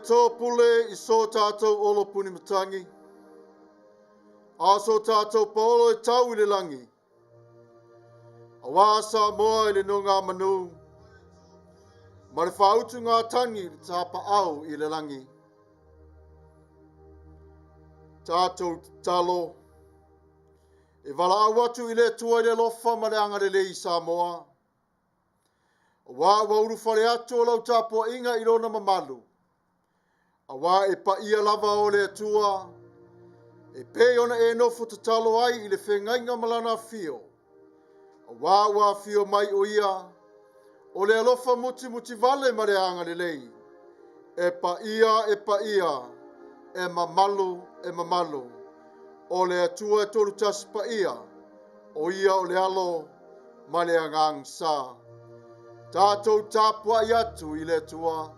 tōpule I so tātou olopuni matangi. Aso tātou paolo e tau I le langi. Awa Samoa I le no ngā manu. Ma le whautu ngā tangi le Tapua'i I le langi. Tātou talo. E wala awatu I le tua I le lofa ma le anga le lei Samoa. Awa wauru whare atu o lau Tapua'i inga I rona mamalu. Awa e paia lava o le atua. E pe ona e nofo te talo ai I le whengainga malana fio. Awa wa fio mai o ia. O le alofa muti vale ma le anga le lei. E paia. E mamalu. O le atua e tolu tas paia. O ia o le alo ma le angang sa. Tatou Tapua'i atu I le atua.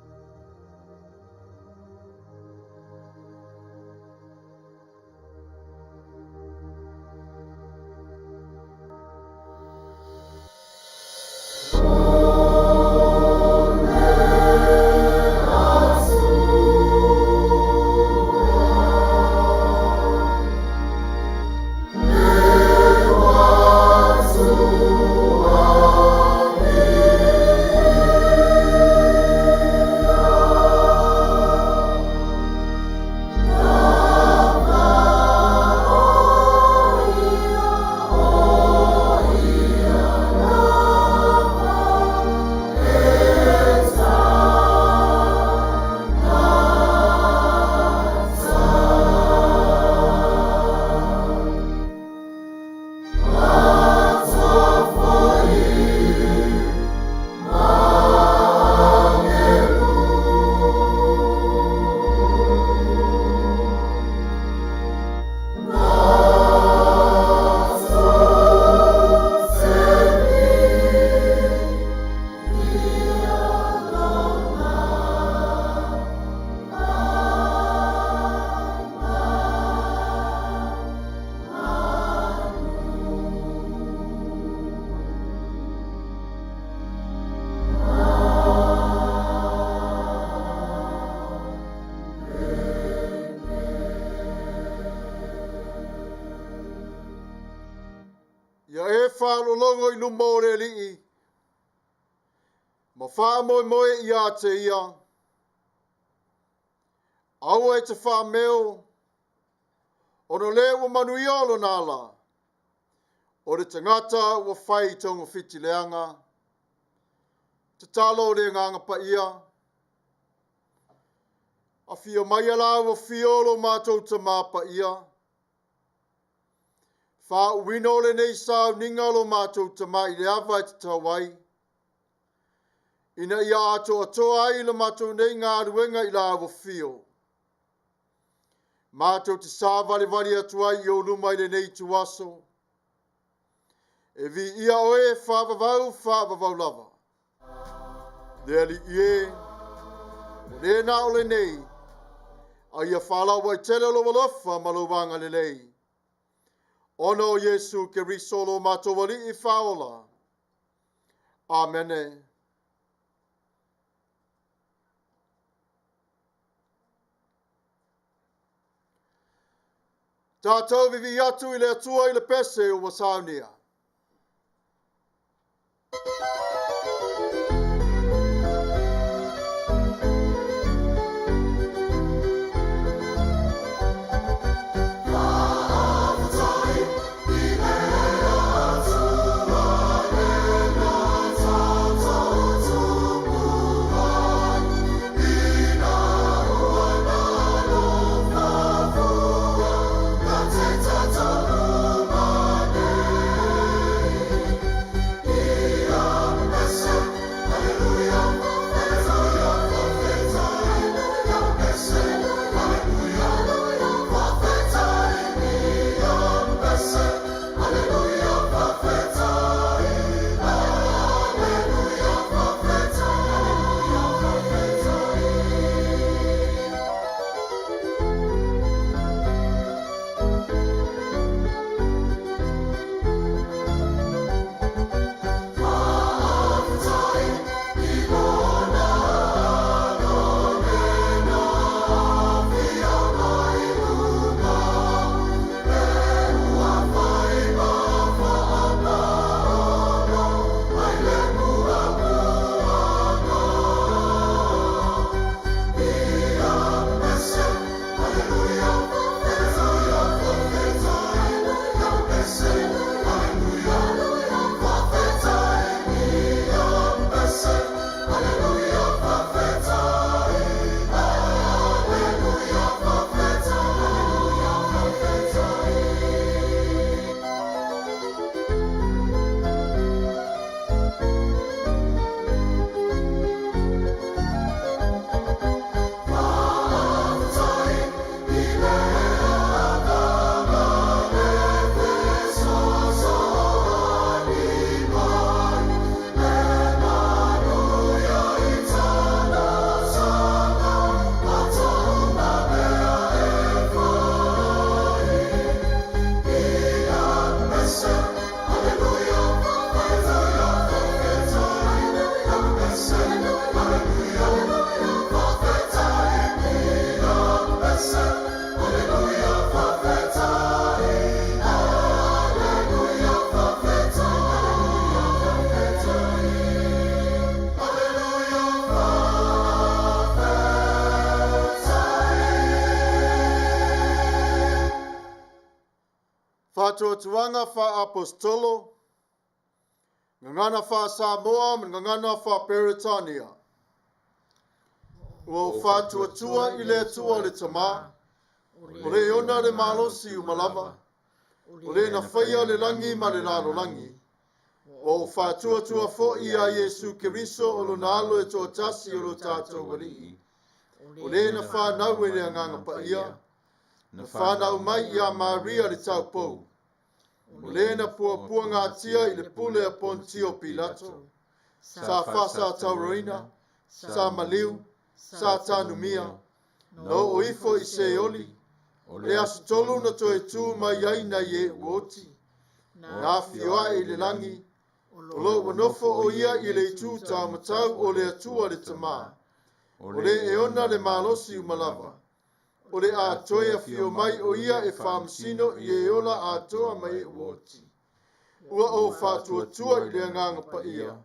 Whaalolongo I lumo re li'i. Ma wha moe I a te ia. Aua e te wha meo. Ono le wa Manuia lo nala. O re tangata wa FAITAU ngo fiti leanga. Te talo re nganga Paia. A fio Maia la wa fiolo mātou te mā Paia. Fa wino le nei Sauniga lo mātou te mai le awa I te tawai. Ina ia ATOA ai le mātou nei ngā ruenga I la awa fio. Mātou te sāwale wari atua I o luma I le nei tuaso. E vi ia oe whaavavau lava. Le ali ie, o le na o le nei, a ia whalawa I tele lo walofa maluwanga le lei. Ono Yesu ke risolo matowali I faola. Amene. Tatou vivi atu I le atua I le pese o Saunia. Whātuatuanga wha apostolo, ngangana wha Samoa, ngangana wha Peritania. Ua whātuatua I le atua le tamā, o le ona le malosi umalava, o le na whaia le langi ma le lalo langi. O whātuatua fo I a Yesu Keriso o lo nalo e tō tasi o lo tātou Alii. O le na whānau e le anganga Paia, na whānau mai I a Maria le Tapua'i. O le na puapua ngā tia I le pule a Pontio Pilato, sa whasa tauroina, sa maliu, sa tanumia, no o ifo I se oli, o le asitolu na toe tū mai ai na ye uoti, na fioa I le langi, o lo wanofo o ia I le tū tāmatau o le atua le tamā, o le eona le malosi umalava, o le atoia fio mai o ia e whamsino I e ola ATOA mai e uoti. Ua o whātuatua I le anganga Paia,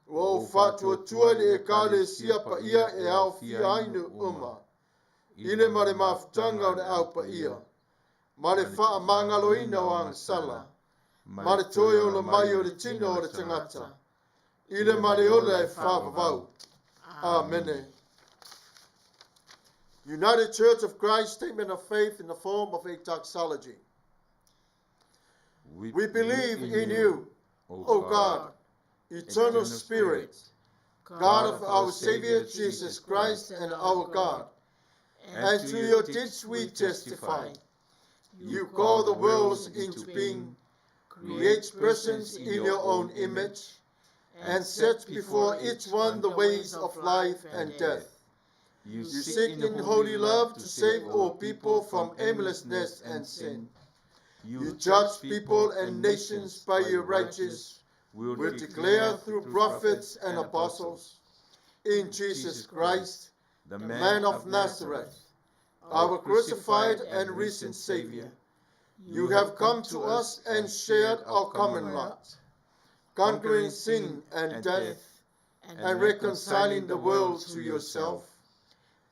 ua o whātuatua I le ekale sia Paia e au fia ainu uma, I le mare mafutanga o le au Paia, ma le wha mangaloina o Agasala, ma le toe o le mai o le tino o le tagata, I le mare ola e whāwawau. Amene. United Church of Christ Statement of Faith in the form of a doxology. We believe in you, O God, eternal Spirit, God of our Savior Jesus Christ and our God, and to your deeds we testify. You call the worlds into being, create persons in your own image, and set before each one the ways of life and death. You seek in holy love to save all people from aimlessness and sin. You judge people and nations by your righteous will declare through prophets and apostles. In Jesus Christ, the man of Nazareth, our crucified and risen Savior, you have come to us and shared our common lot, conquering sin and death, and reconciling the world to yourself.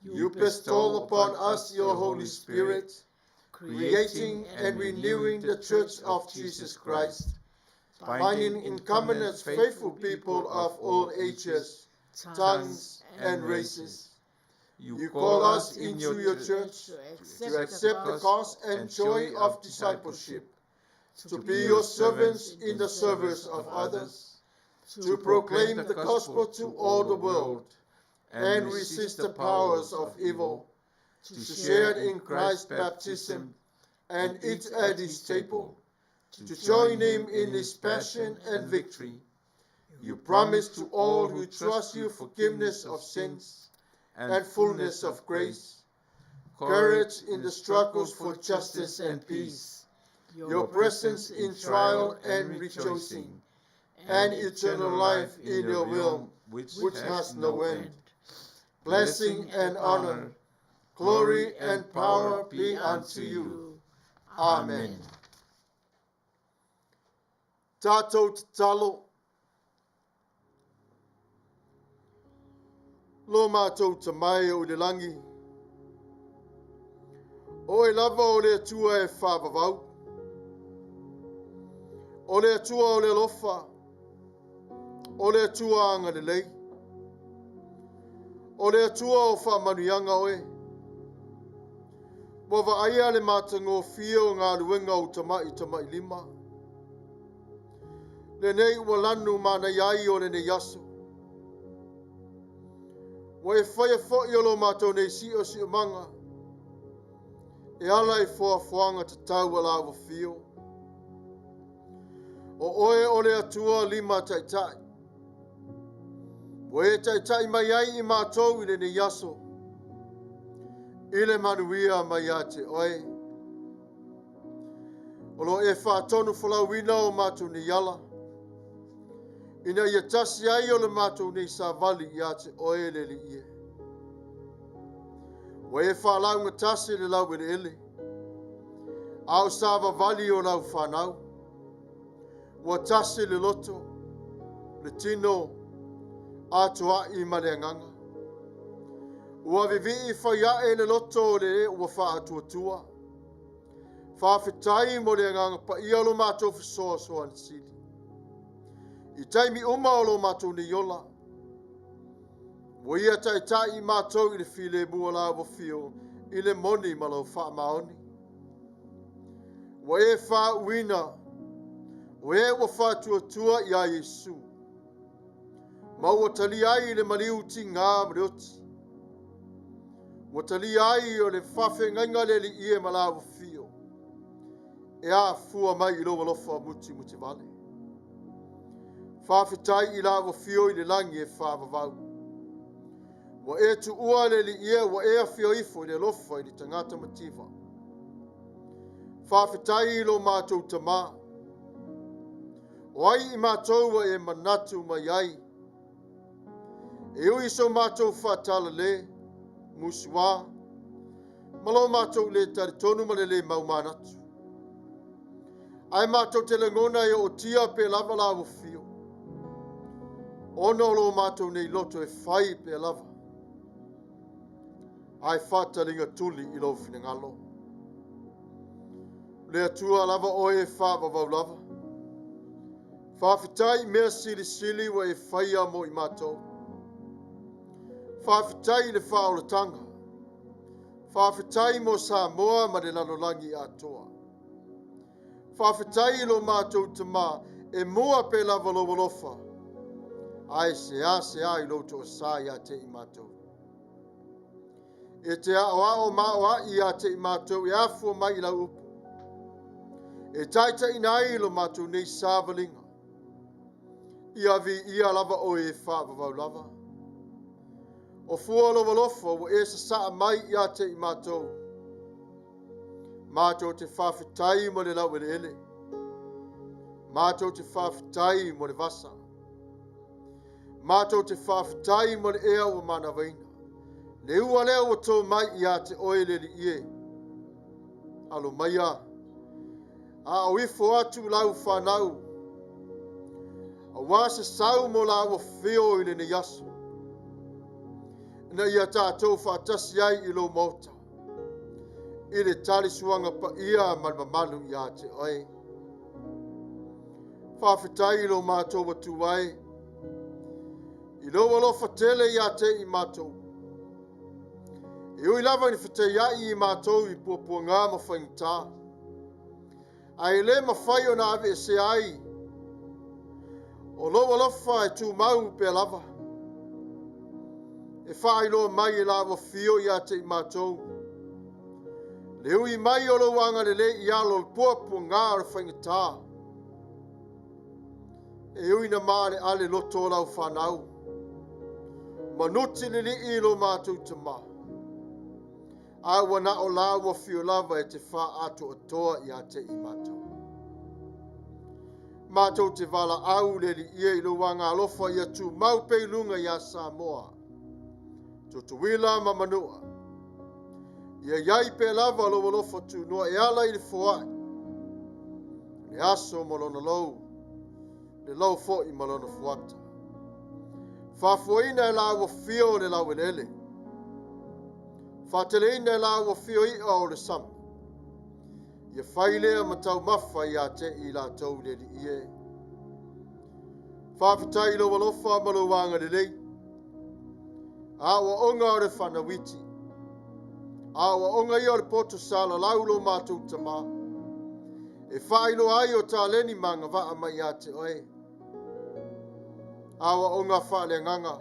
You bestow upon us your Holy Spirit, creating and renewing the Church of Jesus Christ, binding in common as faithful people of all ages, tongues, and races. You call us into your church to accept the cost and joy of discipleship, to be your servants in the service of others, to proclaim the gospel to all the world, and resist the powers of evil, to share in Christ's baptism and eat at his table, to join him in his passion and victory. You promise to all who trust you forgiveness of sins and fullness of grace, courage in the struggles for justice and peace, your presence in trial and rejoicing, and eternal life in your will, which has no end. Blessing and honor, glory and power be unto you. Amen. Tatou te talo, lo mātou te mai o le langi, o e lava o le atua e whāwawau, o le atua o le lofa, o le atua anga le lei, o le atua o whamanuianga oe. Wa aia le mātango fio ngā luenga o tamai lima. Le nei ua lanu mana iai o le nei aso. Wa e whaia fwoi o lo mātou nei si o manga. E ala e whoanga te tau ala wa fio. O oe o le atua lima taitai. Wa e taitai mai ai I mātou I le nei aso. I le Manuia Maia te oe. O lo e whātonu whalawina o mātou ni ala. Ina ia tasi ai o le mātou ni sa vali ia te oe le li ie. Wa e whālaunga tasi le lau ele ele. Au sava vali o lau whanau. Wa tasi le loto, le tino, Atoa ma le anganga. Ua vivi I whaia e le loto le ua whaatuatua. Whawhitai mo le nganga paia lo mātou whisoa soa ni sili. I taimi uma o lo mātou ni yola. Mo ia tai mātou i le while mua la wo fio i le moni ma lau wha maoni. Wa e wha uina, wa e wa wha tua i a Yesu. Ma ua tali ai le maliu ti ngā mreoti. Wa tali ai o le whawhe ngainga le li ie ma la wo fio. E a fua mai i loa lofa muti vale. Whawhitai i la wo fio i le langi e whawavau. Wa e tu ua le li ie wa e a fio ifo i le lofa i le tangata mativa. Whawhitai i lo mātou tamā. O ai i mātou wa e manatu mai ai. E ui so mātou whatala le, musua, malo mātou le taritonu ma le mau manatu. Ai mātou te langona e o tia pe lava la wo fio. Ono lo mātou nei loto e whai pe lava. Ai whatalinga tuli i lo finangalo. Le atua lava o e whawavau lava. Whawhitai mea sili wa e whaia mo i mātou. Whawhitai le whaolatanga. Whawhitai mo Samoa ma le lalolangi ATOA. Whawhitai lo mātou tamā e mua pe lava lo walofa. Ai se a i loto o sa i a te i mātou. E te awa o maoa i a te i mātou e afua mai i la upu. E taita inai lo mātou nei sāvalinga. Ia lava o e whaavavau lava. O fua lo walofa o e sa mai i a te i mātou. Mātou te whawhitai mo le lau ele ele. Mātou te whawhitai mo le vasa. Mātou te whawhitai mo le ea o manawaina. Le ua leo o tō mai i a te oele li ie. Alo Maia. A o ifo atu lau whanau. A wasa sau mo lau o whio i le ne yaso. Na ia tātou whaatasi ai i lo mauta. I le tali suanga pa ia malmamalu i a te oe. Whawhitai lo mātou watu ai. I lo alofa tele i a te i mātou. E ui lava ni whitei ai i mātou i puapua ngā mawhaingta. Ai le mawhai o nā ave se ai. O lo alofa e tū mau pe lava. E whai loa mai e lawa fio i a te i mātou. Le ui mai o lo wanga le i alo puapua ngā mawhaingta. E ui na maare ale loto lau whanau. Manuti li i lo mātou tamā. Awa na o lawa fio lava e te wha ato atoa i a te i mātou. Mātou te wala au le li ia i lo wanga alofa i atu mau pei lunga i a Samoa. Tutuwila ma Manua. Ia iai pe lava lo alofa tu noa e ala i le foai. Le aso malona lou. Le lau fo i malona fuata. Whafuaina e lawa fio le lau elele. Whateleina e lawa fio i o le sama. Ia whailea matau mawha i a te i la tau le li ie. Whawhitai lo walofa malo wanga le lei. Awa onga o le whanawiti. Awa onga i o le poto sala laulo mātou tamā. E whailo ai o tā leni manga waa mai a te oe. Awa onga whaale nganga.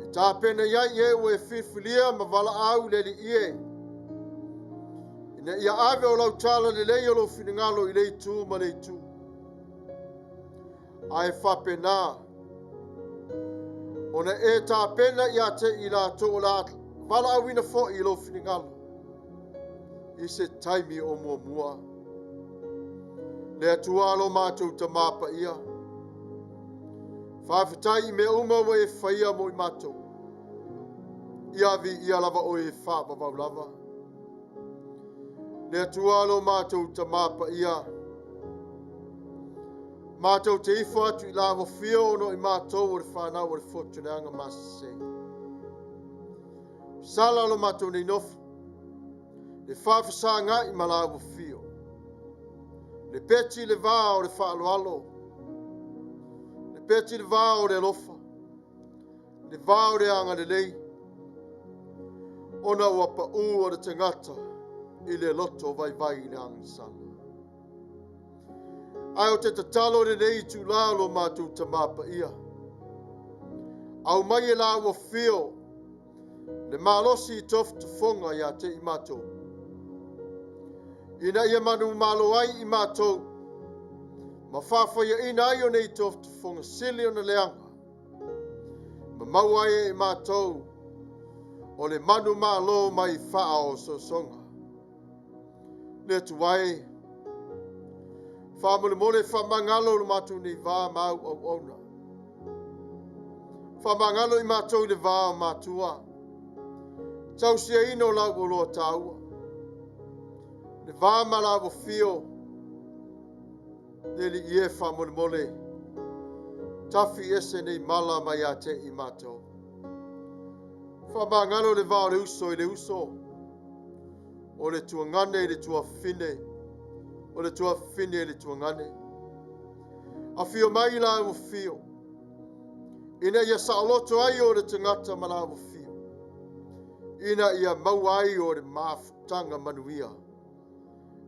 E tā pena iai e o e whiwhilia ma wala au le li ie. Ina ia ave o lau tala le lei o lo finingalo i lei tū ma lei tū. Ai whapena. Ona e tā pena i a te i la tō la wala au ina fo i lo finingalo. I se taimi o mua mua. Le atua lo mātou tamā pa ia. Whawhitai me uma wa e whaia mo i mātou. Ia vi ia lava o e whawavau lava. Le atua lo mātou tamā pa ia. Mātou te ifo atu i lava whio ono i mātou o le whanau o le whotuneanga masase. Sala lo mātou nei nofu. Le Faasifo ma lau fio. Le peti le vā o le whaaloalo. Le peti le vā o le alofa. Le vā o le anga le lei. Ona ua pa'u o le tagata I le loto vai le Agasala. Ai o te tatalo le nei tu la lo mātou tamā Paia. Au mai e la ua fio le malosi tof te fonga ia te I mātou. Ina ia manu malo ai I mātou. Ma whawhaya ina ai o nei tof te fonga sili o na leanga. Ma mau ai I mātou o le manu malo mai whao so songa. Le tuai. Whamule mole whamangalo le mātou ni vā mau au auna. Whamangalo I mātou le vā mātua. Tau sia ino lau o loa tāua. Le vā malawo fio. Neli ie whamule mole. Tafi ese nei mala mai a te I mātou. Whamangalo le vā o le uso I le uso. O le tuangane I le tuafine. O le tuafine I le tuangane. A fio mai la o fio. Ina ia saoloto ai o le tagata ma la o fio. Ina ia mau ai o le mafutanga Manuia.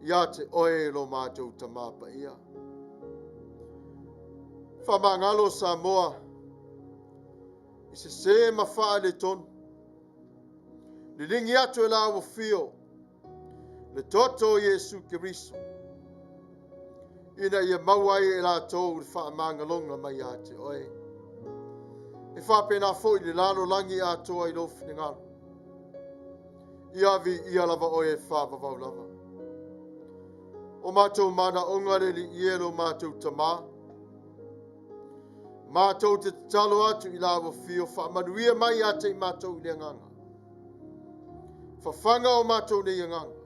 Ia te oe lo mātou tamā Paia. Whamangalo Samoa. I se mawha le tonu. Le ringi atu e la o fio. Le toto Yesu Kiriso. Ina ia mauai e la tau le whaamangalonga mai a te oe. E whapena fo I le lalo langi a toa I lofi ni ngalo. Ia vi ia lava oe whapavau lava. O mātou mana ongare li iero mātou tamā. Mātou te talo atu I la o fio whaamanuia mai a te mātou I le nganga. Whawhanga o mātou ni nganga.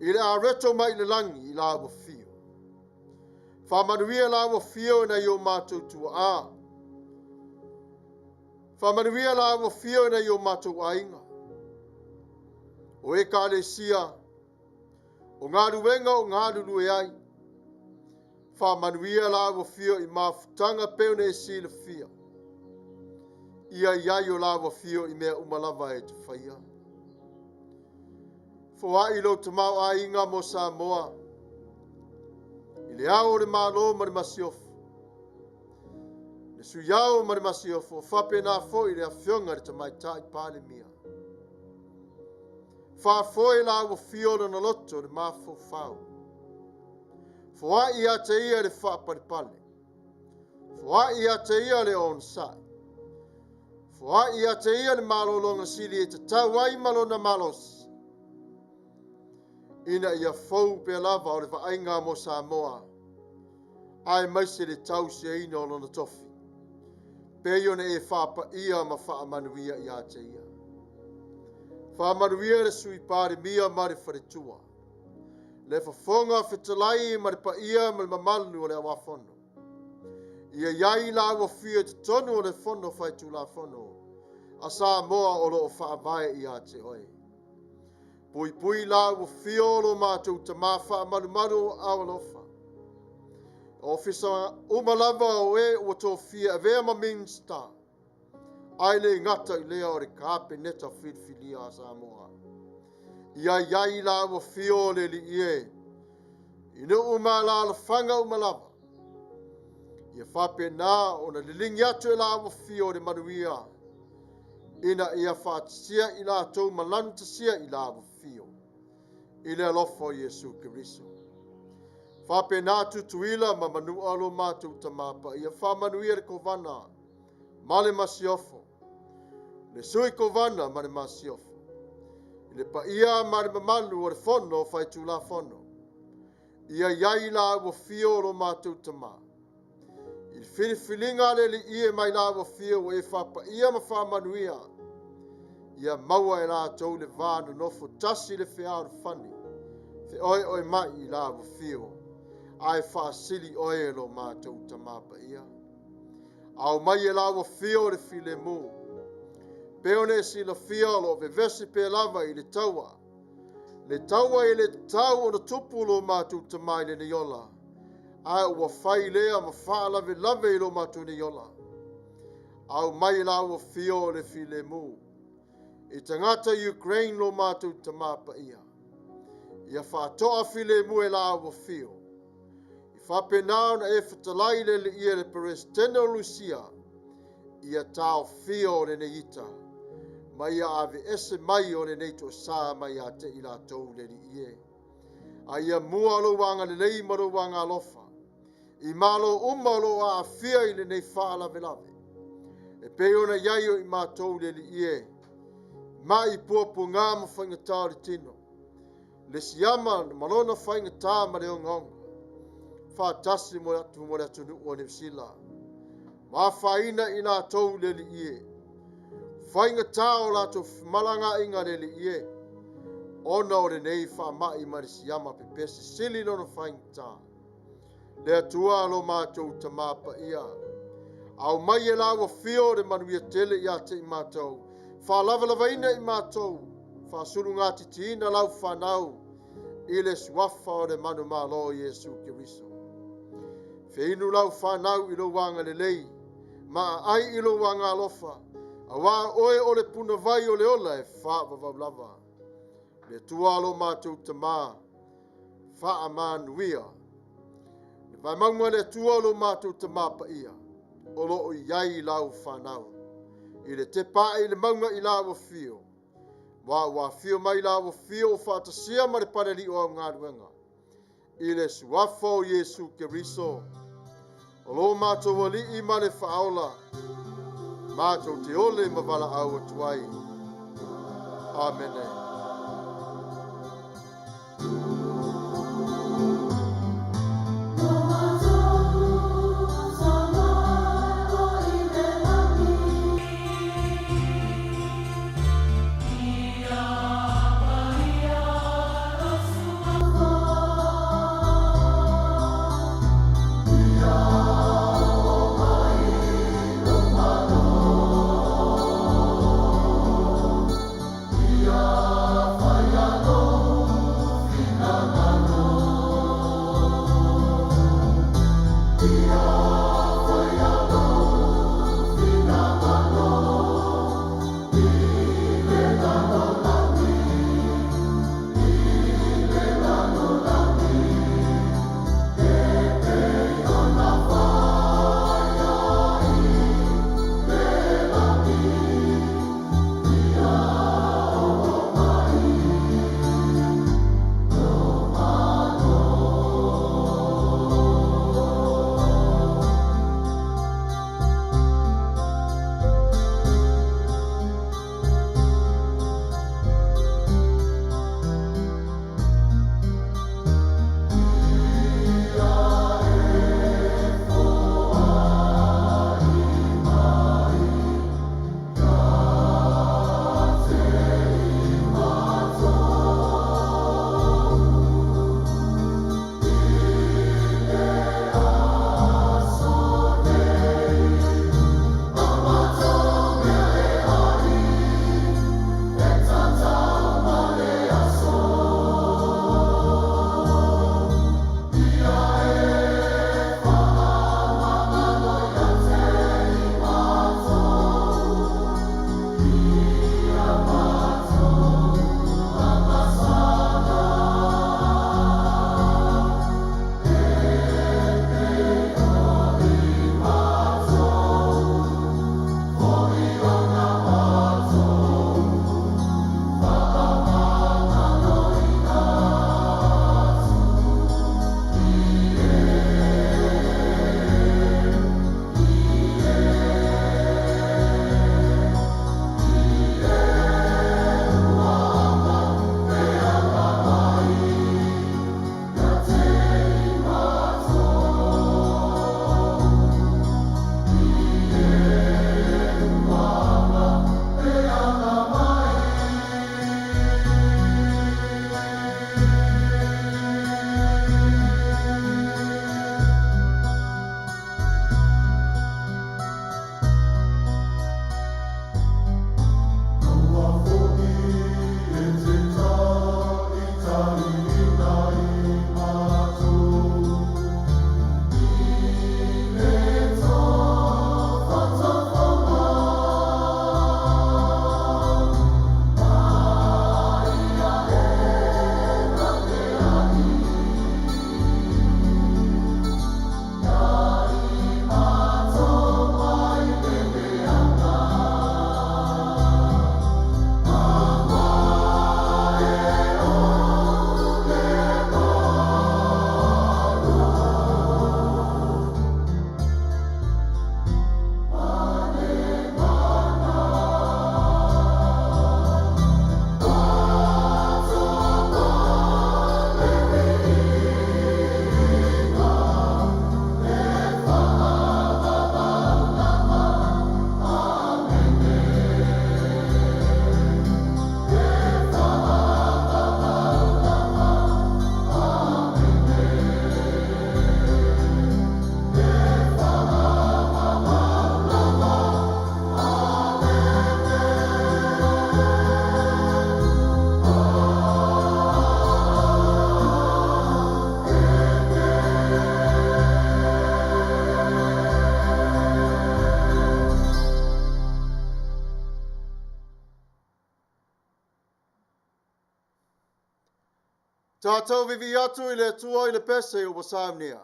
I le a reto mai le langi I la o fio. Whamanuia la o fio na I o mātou tua a. Whamanuia la o fio na I o mātou ainga. O e ka le sia. O ngā ruenga o ngā ruru e ai. Whamanuia la o fio I mafutanga peone e si le fia. Ia iai o la o fio I mea umalava e te whaia. Fua I lo te mau a inga mo Samoa. I le ao le malo ma le masiofu. Le suyao ma le masiofu. O whape nā fo I le awhionga le tamaita I pāle mia. Whafoe la o fiona na loto le mafo whao. Fua I a te ia le whaparipale. Fua I a te ia le onsai. Fua I a te ia le malo longa sili e te tau ai malo na malos. Ina ia fau pe lava o le whainga mo Samoa. Ai maise le tau se ina o lona tofi. Peione e whapa ia ma whaamanuia I a te ia. Whaamanuia le sui pāre mia ma le wharetua. Le whafonga whetalai ma le paia ma le mamalu o le awafono. Ia iai la ua fia te tonu o le fono whaitu la fono. A Samoa o lo o whaavae I a te oe. Pui pui la ua fiolo mātou ta mawha maru awalofa. Ofisa umalava o e ua tō fia avea ma minsta. Aile ngata I lea o re kāpe neta whilwhilia a Samoa. Ia iai la ua fiole li ie. Ina umala la whanga umalava. Ia whape nā o na lilingi atu e la ua fiole Manuia. Ina ia whaatisia I la tau malantasia I la ua fio. I le alofo Yesu Kiriso. Whape nā tutuila ma manua alo mātou tamapa. Ia whamanuia le kovana. Ma le masiofo. Le sui kovana ma le masiofo. I le paia ma le mamalu o le fono whaitu la fono. Ia iai la ua fio lo mātou tamā. I le whiliwhilinga le li ie mai la ua fio e whapaia ma whamanuia. Ia maua e la tau le vānu nofo tasi le whiaru whani. Te oe oe mai I la ua fio. Ai whaasili oe lo mātou tamapa ia. Au mai e la ua fio le file mū. Peone si la fia lo vevesi pe lava I le taua. Le taua e le tau o na tupu lo mātou tamai le neola. Ai ua whai lea ma wha lave lave i lo mātou neola. Au mai la ua fio le file mu. I tangata Ukraine lo mātou tamā Paia. Ia whaatoa file mu e la ua fio. I whapenao na e whatalai le ia le Presidente o Lucia. Ia tau fio le neita. Mai ave ese mai o le neito sa mai a te ila tau le ie. A ia mua lo wanga le lei maro wanga alofa. I malo umalo a fia i le nei wha lave lave. E peona iaio i mātou le ie. Mai puapu ngā ma whaingatā le tino. Le siama malona whaingatā ma le ongonga. Whātasi mo le atu nuu ne sila. Ma whaina i nā tau le ie. Whaingatā o lato malanga inga le ie. Ona o le nei whamai ma le siama pepesi sili no whaingatā. Le atua lo mātou tamā Paia. Au mai e lawa fio le Manuia tele i ate i mātou. Whalavalavaina i mātou. Whasuru ngā titina lau whanau. I le suafa o le manu malo Iesu Kiriso. Whinu lau whanau i lo wanga le lei. Ma ai i lo wanga alofa. A wā oe o le puna vai o le ola e wha lava. Le tua lo mātou tamā. Wha Manuia. Vai maunga le tua lo mātou tamā Paia. O lo o iai lau whanau. I le te pae le maunga i lau fio. Wa fio mai lau fio o whātasia ma le pareli o ngā ruenga. I le suafa o Iesu Kiriso. O lo mātou wali i ma le whaola. Mātou te ole ma wala au atuai. Amene. Yeah. Tatou vivi atu I le tua I le pese o Samunia.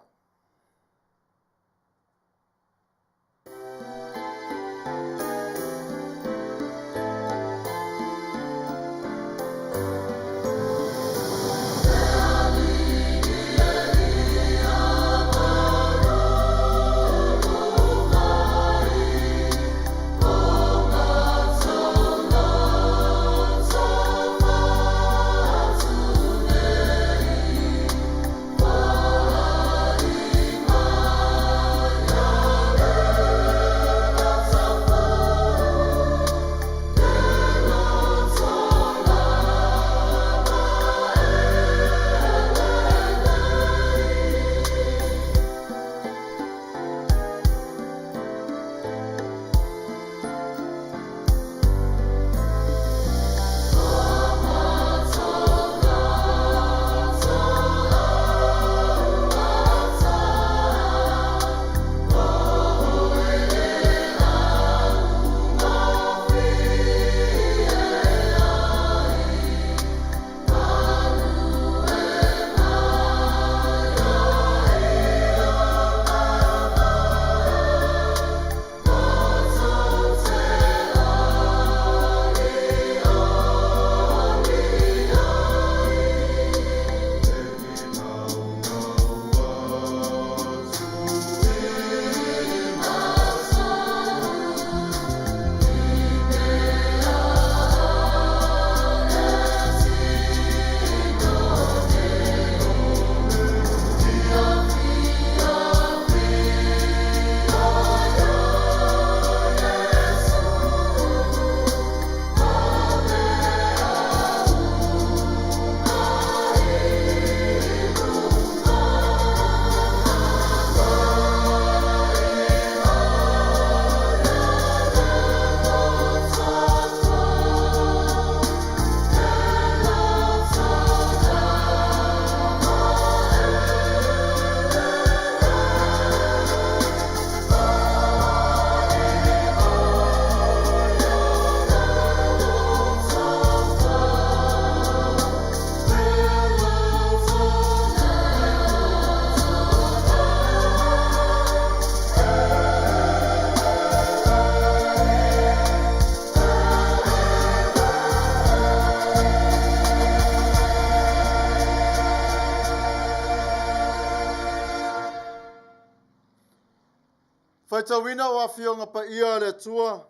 Faitauina o afionga Paia le tua.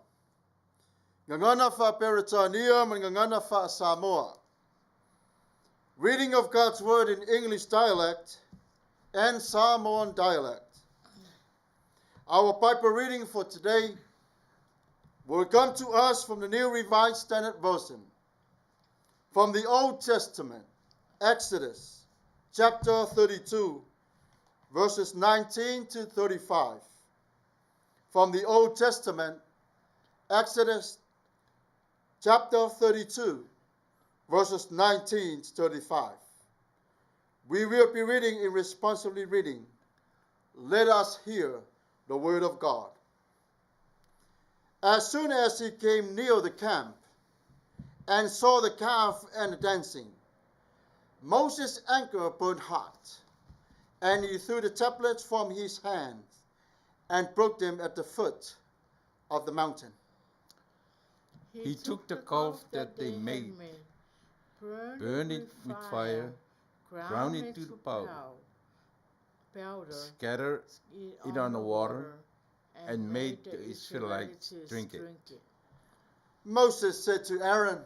Ngangana fa Peritania man ngangana fa Samoa. Reading of God's word in English dialect and Samoan dialect. Our Bible reading for today will come to us from the New Revised Standard Version. From the Old Testament, Exodus chapter 32, verses 19 to 35. From the Old Testament, Exodus chapter 32, verses 19 to 35. We will be reading in responsibly reading. Let us hear the word of God. As soon as he came near the camp and saw the calf and the dancing, Moses' anger burned hot, and he threw the tablets from his hand and broke them at the foot of the mountain. He took the calf that they made, burned it with fire, ground it to the powder, scattered it on the water, and made the Israelites drink it. Moses said to Aaron,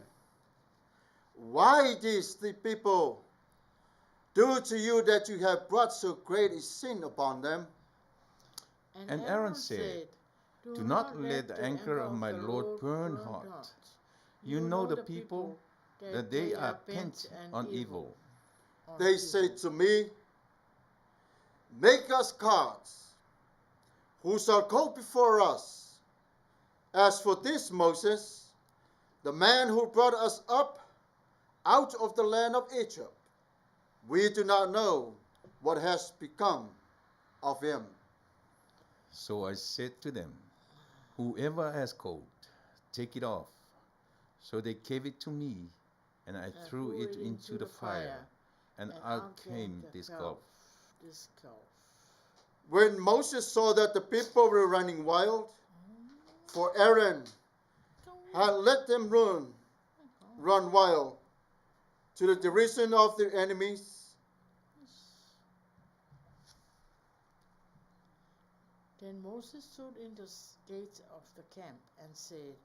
"Why did the people do to you that you have brought so great a sin upon them?" And Aaron said, "Do not let the anger of my Lord burn hot. You know the people, that they are bent on evil. They say to me, 'Make us gods, who shall go before us.' As for this Moses, the man who brought us up out of the land of Egypt, we do not know what has become of him." So I said to them, "Whoever has coat, take it off." So they gave it to me, and I threw it into the fire, and out came this calf. When Moses saw that the people were running wild, for Aaron had let them run wild, to the derision of their enemies. Then Moses stood in the gate of the camp and said,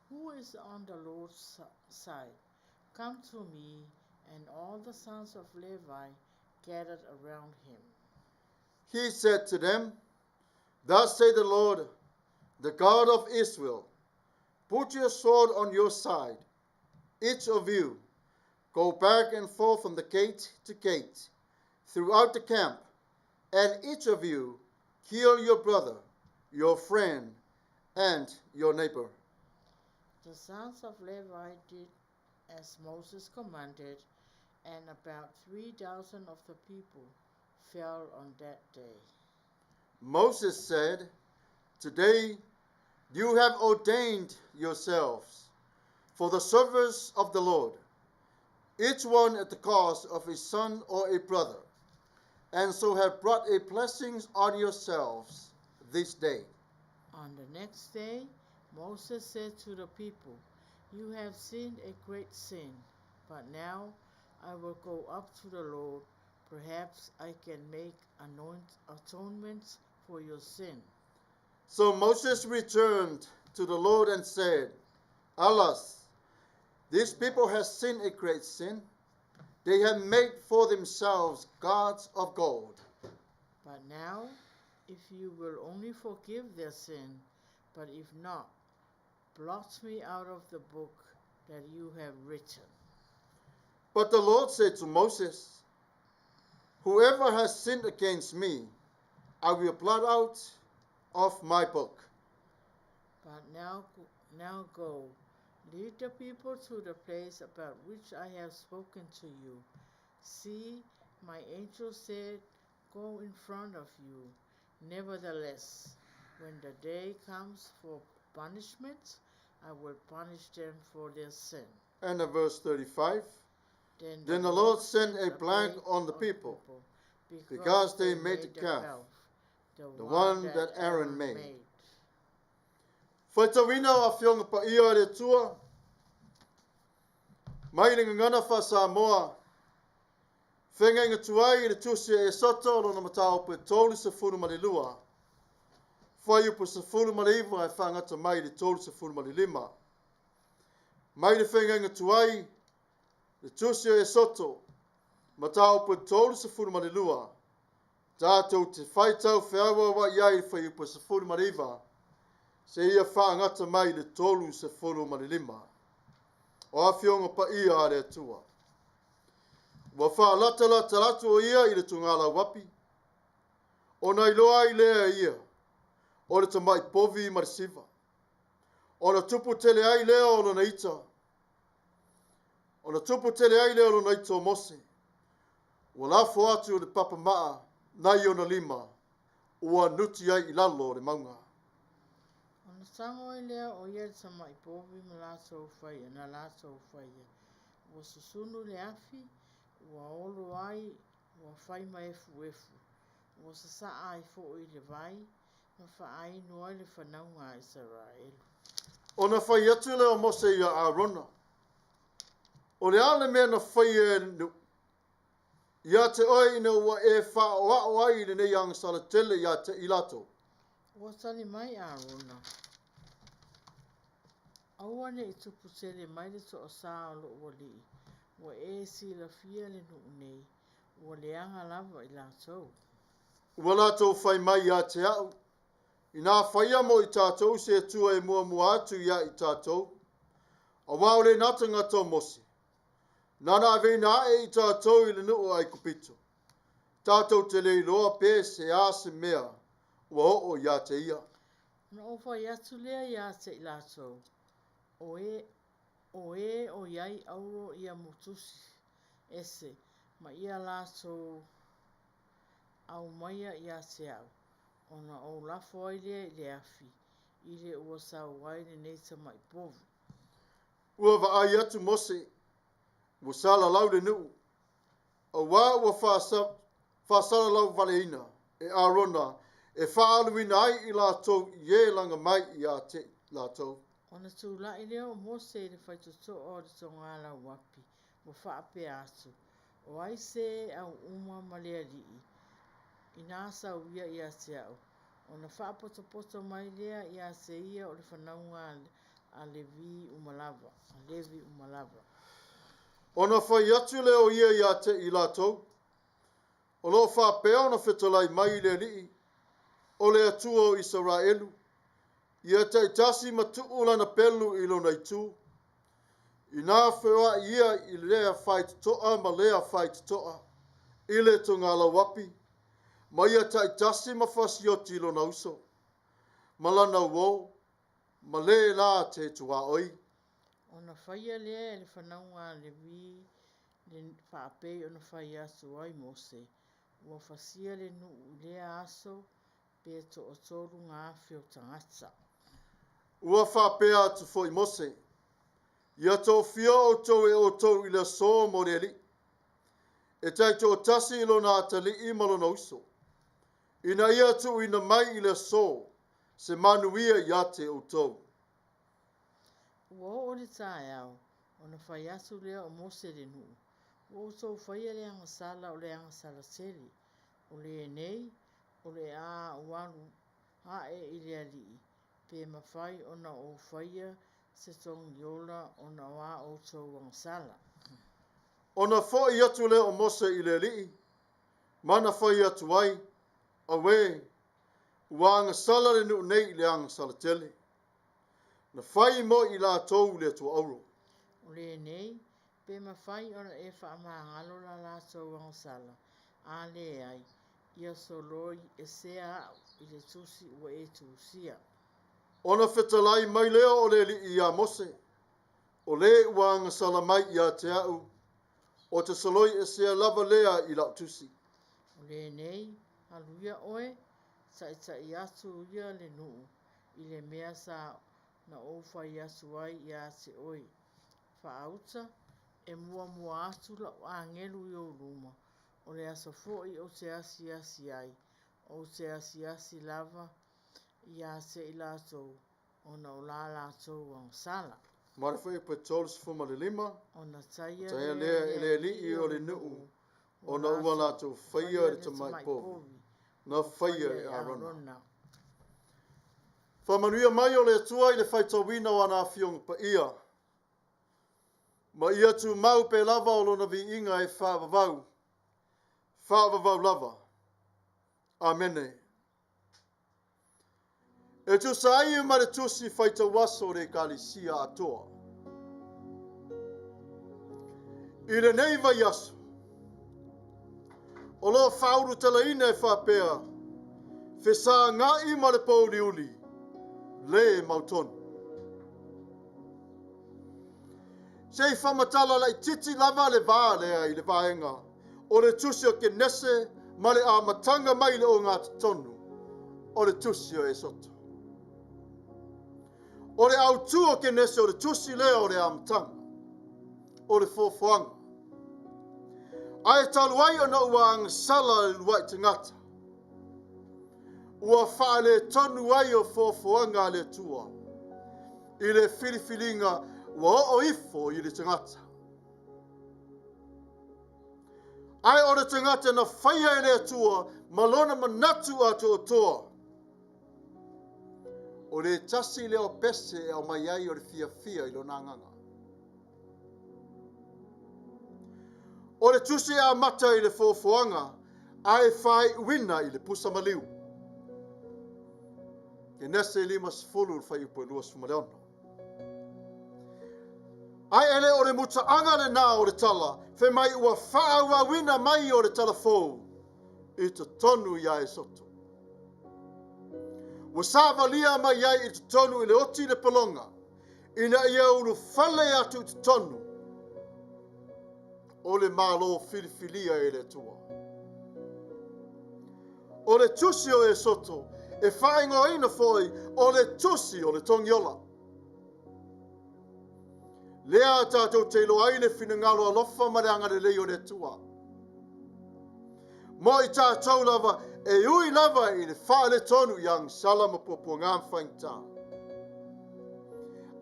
"Who is on the Lord's side? Come to me." And all the sons of Levi gathered around him. He said to them, "Thus saith the Lord, the God of Israel, put your sword on your side, each of you. Go back and forth from the gate to gate, throughout the camp, and each of you kill your brother, your friend, and your neighbor." The sons of Levi did as Moses commanded, and about 3,000 of the people fell on that day. Moses said, "Today you have ordained yourselves for the service of the Lord, each one at the cost of a son or a brother, and so have brought a blessing on yourselves this day." On the next day, Moses said to the people, "You have sinned a great sin, but now I will go up to the Lord. Perhaps I can make atonement for your sin." So Moses returned to the Lord and said, "Alas, these people have sinned a great sin. They have made for themselves gods of gold. But now, if you will only forgive their sin, but if not, blot me out of the book that you have written." But the Lord said to Moses, "Whoever has sinned against me, I will blot out of my book." But now go, lead the people to the place about which I have spoken to you. See, my angel said, "Go in front of you." Nevertheless, when the day comes for punishment, I will punish them for their sin. And in verse 35, Then the Lord sent a plague on the people, because they made the calf, the one that Aaron made. Faitauina a whionga Paia le Atua, mai le ngana fa Samoa, whenga Tuai le TUSI Esoto lo na matao pe tolu se furu malilua, whai upo se furu maliva e whangata mai le tolu se furu malilima. Mai le whenga Tuai le TUSI Esoto, matao pe tolu se furu malilua, Tatou te FAITAU whiawa wa iai whai upo se furu maliva, se ia whaangata mai le tolu se furu malilima. O a whionga Paia le Atua. Wa whaalata latu o ia i le tungala wapi. O na iloa i lea ia. O le tamai povi i marisiva. O na tupu tele ai lea o lo na ita. O na tupu tele ai lea o lo na ita o mose. Wa lafo atu o le papa maa nai o na lima. Ua nuti ai i lalo o le maunga. Ona sango i lea o ia le tamai povi ma latou whaia, na latou whaia. Ua susunu le afi, ua olo ai, ua whai ma efu efu. Ua sasaa ai fo i le vai, ma whaai noa le whanaunga Israelu. Ona whai atu leo mose ia Aarona. O le ale mea na whai e nu. Ia te oi ina ua e wha o ai le nei Agasala tele ia te ilato. Ua tali mai Aarona. Aua ne i tupu tele mai le toa saa o lo ua lii. Ua e si la fia le nuu nei. Ua le anga lava i latou. Ua latou whai mai ia te au. I nā whaia mo i tātou se tua e mua atu ia i tātou. A wao le nata ngata mose. Nana ave na e i tātou i le nuu ai kupito. Tātou te le iloa pē se a se mea. Ua o ia te ia. Na o whai atu lea ia te i latou. O iai auro ia mutusi. Ese, ma ia latou au maia ia te au. Ona o lafo ai lea i le afi. I le ua sau ai le neita mai povu. Ua va ai atu mose. Ua sala lau le nuu. a wā ua whaasara lau valeina e arona e whaaluina ai I lātou I e langa mai I a te lātou. Ona tūlai leo Mose le whaituto o le tonga la wapi, mo whaapea atu. O ai se au uma malea lii, I nā sauia I a te au. Ona whaapoto mai lea I a se ia o le whanaunga a Levi umalava. Ona whai atu leo ia I a te I lātou. O lo whaapea ona whetolai mai le lii, o le atua o Israelu. Ia taitasi matu'u lana pelu I lona itu. I nā whewa ia I lea whaitotoa ma lea whaitotoa. I le tonga la wapi. Ma ia taitasi ma whasioti I lona uso. Ma lana uo. Ma le la te tuaoi. Ona whaia lea le whanaunga le vi le whaapei ona whaia asu ai Mose. Ua whasia le nuu lea aso pe to o toru ngā whio tangata. Ua whapea atu fo I Mose. Ia tō whio o tō e o tō I le so mo le li. E tai tō tasi I lona atali I malona uso. Ina ia tu ina mai I le so se manuia ia te o tō. Ua o le tae au, ona whai asu lea o Mose le nuu. Ua o tō whaia le Agasala o le Agasala teli. O le nei, o le a uaru, a I le alii. Pe mawhai ona o whaia se tongi ola ona wā o tō Agasala. Ona fo I atu le o Mose I le alii. Mana whai atu ai, a we, ua Agasala le nuu nei le Agasala teli. Na whai mo I la tōu le tua auro. O le nei, pe mawhai ona e whaamahalo la tō Agasala. A le ai, ia soloi e sea au I le tusi ua e tusia. Ona whetalai mai leo o le li I a Mose. O le ua Agasala mai I a te au. O te soloi e sea lava lea I lau tusi. O le nei, haluia oe, sa I atu ia le nuu. I le mea sa na o whai asu ai I a te oi. Whaauta, e mua atu la o angelu I o ruma. O le asa foi o te asi ai. O te asi lava I a te I lātou. Ona o la lātou Agasala. Marafai pe tolus fuma le lima. Ona taia lea ele li o le nuu. Ona ua lātou whaia e te mai povi. Na whaia e arona. Whamanuia mai o le atua I le whaitawina o ana whiong Paia. Ma ia tu mau pe lava o lona vi inga e whaavavau. Whaavavau lava. Amene. E tu sai ma le tusi FAITAU aso re kalisia ATOA. I le nei VAIASO. O lo whauru talaina e whapea. Fesaga'i ma le Pouliuli. Le mautonu. Sei whamatala lai titi lava le vā lea I le vāenga. O le tusi o ke nese ma le a matanga mai le o ngā tonu. O le tusi o Esoto. O le autu o ke nese o le tusi lea o le a matanga. O le fofoanga. Ai talu ai ona ua Agasala le luai tangata. Ua whaale tonu ai o fofoanga le tua. I le filifilinga ua o ifo I le tangata. Ai o le tangata na whaia I le tua malona MANATU-AUTU. O le tasi leo pese e o mai ai o le fia I lo nanganga. O le tusi a mata I le fofoanga, ai whai wina I le pusa maliu. Ke nese 5 whai upo lua sumaleona. Ai ele o le mutaanga le nā o le tala, fe mai ua whaaua wina mai o le talafou, I te tonu I a Esoto. Ua sāwalia mai ai I te tonu I le oti le palonga, ina ia unu whale atu I te tonu, o le malo filifilia e le tua. O le tusi o Esoto, e whaingo ina foi o le tusi o le tongiola. Lea tātou te ilo aile whina ngalo alofa ma le anga le leo le tua. Mo I tātou lava, e ui lava I le wha le tonu I Agasala ma pupua ngā whainta.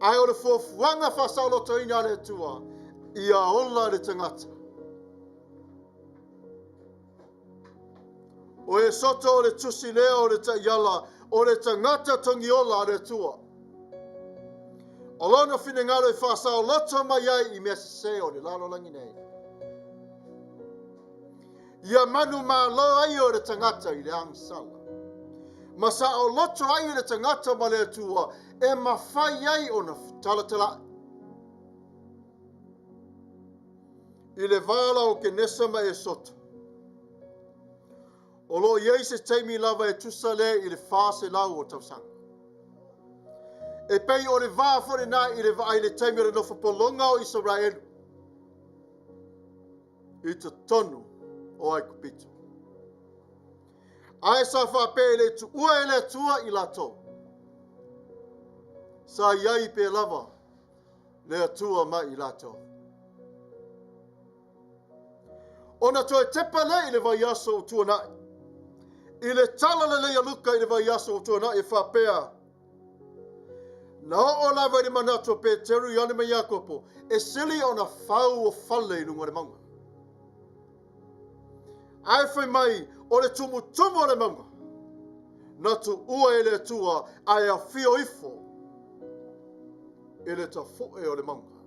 Ai o le fuafuanga whasauloto ina le tua, ia ola le tangata. O Esoto o le TUSI leo o le taiala, o le tangata tongi ola le tua. O lona whinengalo I whasauloto mai ai I mea se o le lalo langi nei. Ia manu ma lo ai o le tangata I le Agasala. Ma sa o loto ai le tangata ma le tua, e mawhai ai o na talatala. I le vala o ke nesa ma Esoto. O lo iei se teimi lava e tusa le I le Faaselau o tausanga. E pei o le vaa fore nā I le vaai le teimi o le nofa polonga o Israelu. I te tonu o ai kupito. Ai sa whape le tu ua e le tua I lato. Sa iai pe lava le atua mai I lato. Ona toe tepa le I le VAIASO o tuanai. I le tala le aluka I le VAIASO o tuanai e whapea. Na o lava I le manatu pe teru I ane mai Iakopo. E sili o na whau o whale I lunga le maunga. Ai whai mai o le tumu o le maunga. Na tu ua e le tua ai a whio ifo. E le ta foe o le maunga.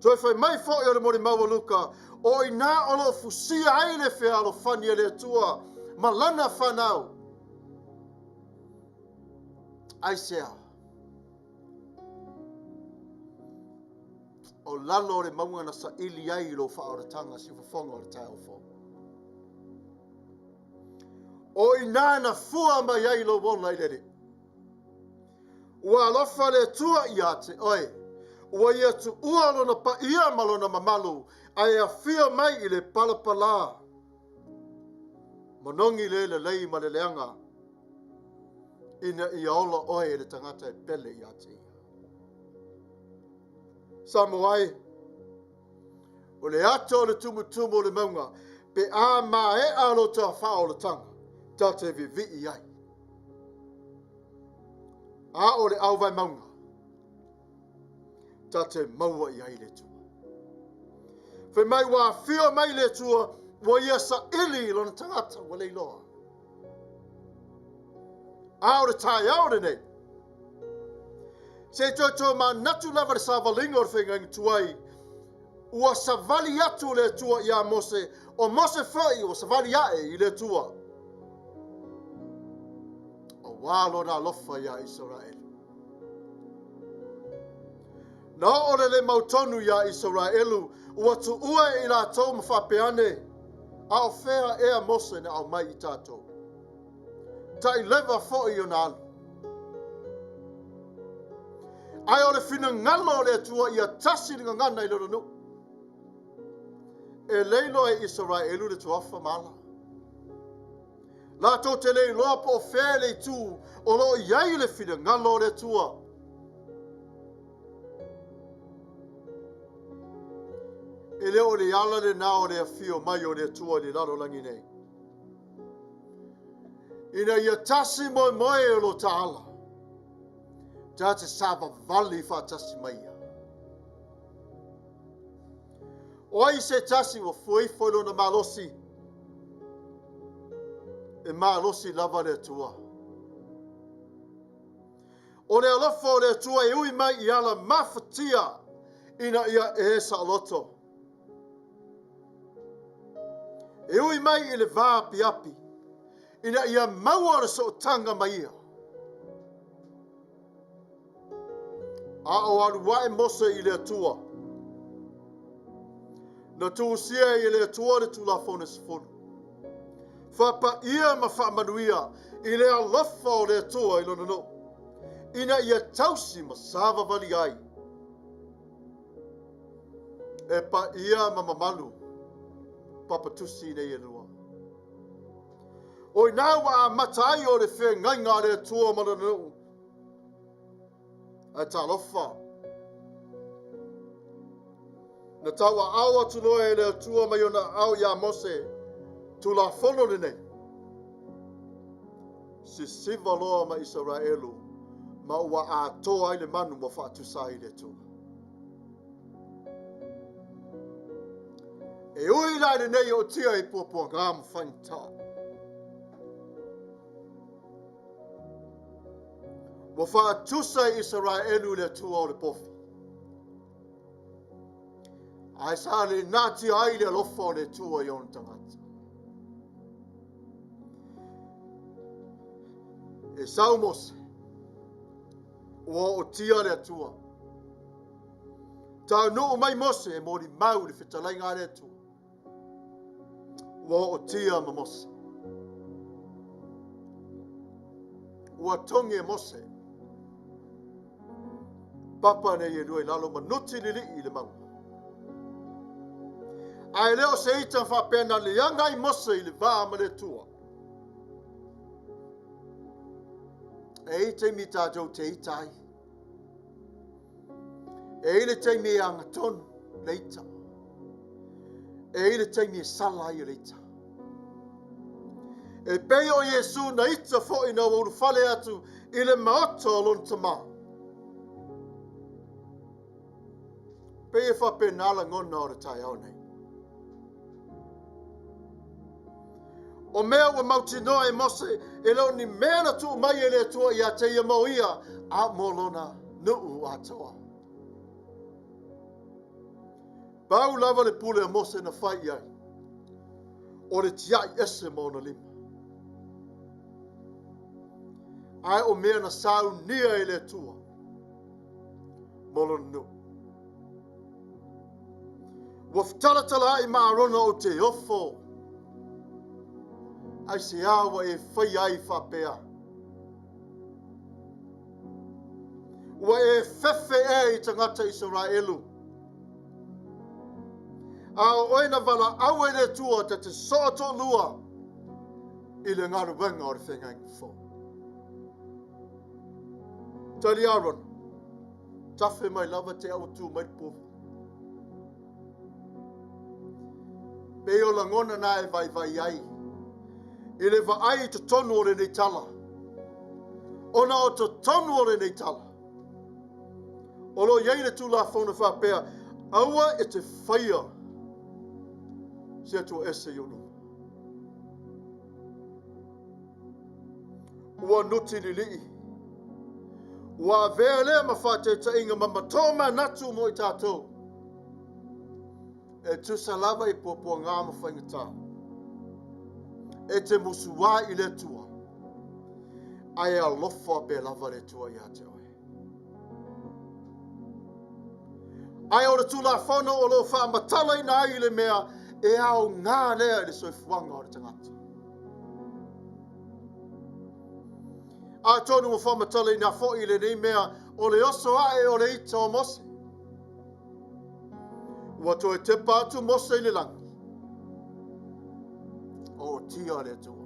Toi whai mai foe o le mori maua luka. O I nā olo fusia ai le whea alo whani e le tua. Ma lana whanau. Ai sea. O lalo o le maunga na sa ili ai lo wha o le tanga si whafonga o le tai o fo. O I nā na fua mai ai lo wona I lere. Ua alofa le tua I ate, oi. Ua ia tu ua lo na pa ia malo na mamalu. Ai a fia mai I le palapala. Monongi le lei ma le leanga. Ina I aola oi e le tangata e pele I ate. Samuelu. O le ato le tumu o le maunga. Pe a ma e alo ta wha o le tanga. Ta te vivi I ai. A o le au vai maunga. Ta te maua I ai le tua. Whai mai wa whio mai le tua. Wa ia sa ili lona tangata wa leiloa. A o le tai au le nei. Se toto manatu lava le savalinga o le whengang tuai. Ua savali atu le tua I a Mose. O Mose whai o savali ae I le tua. O walo na lofa I a Israel. Na o le mautonu I a Israelu. Ua tu ua I la tau mawhapeane. A o whea ea Mose na au mai I tātou. Ta I leva fōi o na alu. Ai o le whina ngalo le tua I a tasi nga ngana I loro nu. E leilo e Israelu le tuafa mala. La tō te lei loa po whea le tū o lo iai le whina ngalo le tua. E leo le ala le nao le fio mai o le tua le lalo langi nei. Ina ia tasi moe moe o lo taala. Ta te sava vali wha tasi Maia. O ai se tasi o fuifolo na malosi. E malosi lava le tua. O le alofo le tua e ui mai I ala mafatia. Ina ia e sa loto. E ui mai I le vā piapi. Ina ia maua le so tanga Maia. A o arua e Mose I le atua. Na tuusia I le atua le tulafone sifonu. Whapa ia ma wha Manuia I le alofa o le atua I lona no. Ina ia tausi ma sava vali ai. E pa ia ma mamalu. Papa TUSI nei e lua. O nā wa a matai o le whea ngai ngā le atua ma lona no. A talofa. Na taua awa tuloa e lea tua mai ona au ya Mose tu la fono le nei. Si siva loa ma Israelu ma ua ATOA i le manu ma whaatusai i le tua. E ui lai le nei o tia i pua ngā mwhainta. Mo whaatusai Israelu le tua o le pofi. Ai sa le nati ai le alofa o le tua i on tangata. E sau Mose, ua o tia le atua. Tau nuu mai Mose e mori mau le whitalai ngā le atua. Ua o tia ma Mose. Ua tongi e Mose. Papa ne e lue lalo manuti li i le mau. Ai leo se ita whapena le yanga i Mose i le vaa ma le tua. E te mi tātou te itai. E ile te mi anga tonu leita. E ile te mi sala i leita. E pei o Yesu na ita fo ina uru fale atu i le maoto o lon tama. Pei e whapena ala ngona o re tai au nei. O mea ua mauti noa e Mose e leo ni mea na tu mai e le tua i a te ia mauia a molona nuu ATOA. Pau lava le pule a Mose na whai ai. O le tiai ese mauna lima. Ai o mea na sau nia e le tua. Molona nuu. Ua ftalatala i maarona o te ofo. Ai se awa e whai ai whapea. Ua e whewhe e i tangata Israelu. A oina wala au e le tua te te soto lua i le ngaru wenga o le whengang fo. Tali Aaron, tawhi mai lava te au tu mai po. Peo la ngona na e vai ai. I le vaai te tonu o le nei tala. Ona o te tonu o le nei tala. O lo iei le tū la whauna whapea. Aua e te whaia. Sia tu ese yonu. Ua nuti li lii. Ua vea lea ma whate ta inga ma matoma natu mo i tātou. E tu salava i pōpua ngā ma whaingataa. E te musua i le tua. Ai a lofa pe lava le tua i ate oe. Ai o le tula whana o lo wha matala i nā i le mea e au ngā lea i le soifuanga o le tangata. A tonu o wha matala i nā fo i le nei mea o le oso ae o le ita o Mose. Ua to e te pātu Mose i le langi. O tia le tua.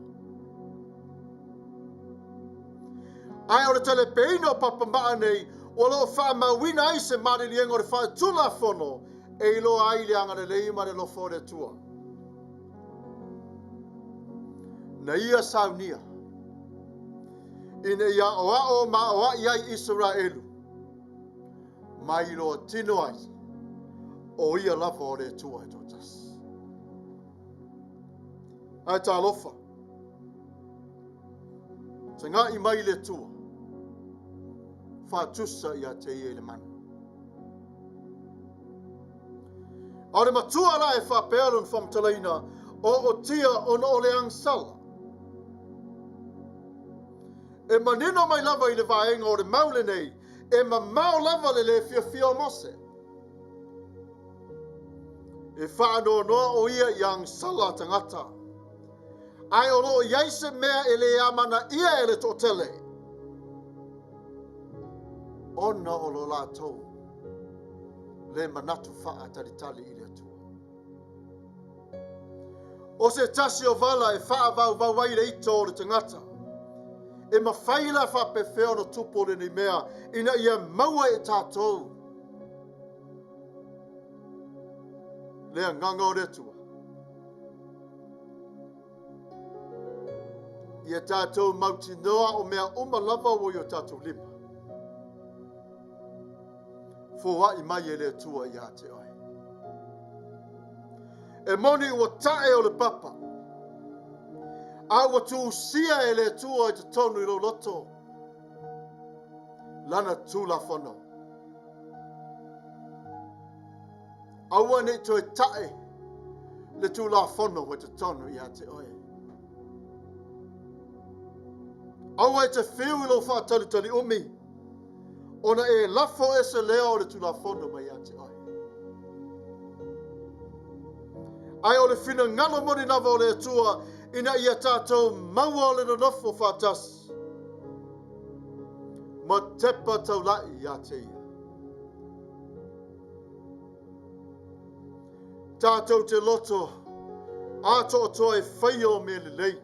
Ai o le tele peino papa maa nei, o lo wha mawina ai se mare lienga o le wha tula fono, e ilo ai le anga le lei ma le lofo le tua. Na ia Saunia. Ina ia o ma o ai Israelu. Ma ilo tino ai. O ia lava o le tua e totas. Ai tā lofa. Te ngā i mai le tua. Whātusa i a te i le manu. A le matua la e whāpealun whamtalaina o tia ono o le Agasala. E manino mai lava i le vaenga o le maule nei, e ma mau lava le fia o Mose. E whaano noa o ia i Agasala tangata. Ai o lo iaise mea e le amana ia e le totele. Ona o lo lātou. Le manatu wha talitali i le atua. O se tasi o vala e wha vau wai le ito o le tangata. E ma whaila wha pe wheo no tupo le ni mea. Ina ia maua e tātou. le nganga o le tua. Ia tātou mauti noa o mea lava o yo tātou lima. Fua I mai e le tua ia te oi. E moni ua tae o le papa. A ua tūsia e le tua I te tonu I lo loto. Lana tūla whanau. Aua nei toi tae le tūla whanau e te tonu ia te oi. Aua e te whiu I lo whaatalitali umi. Ona e lafo e se leo o le tūla whanau mai ia te oi. Ai o le whina ngalo mori nawa o le tua ina ia tātou maua o le nonofo whātasi. Ma tepa taulai ia te ia. Tātou te loto ATOA e whaio me le lei.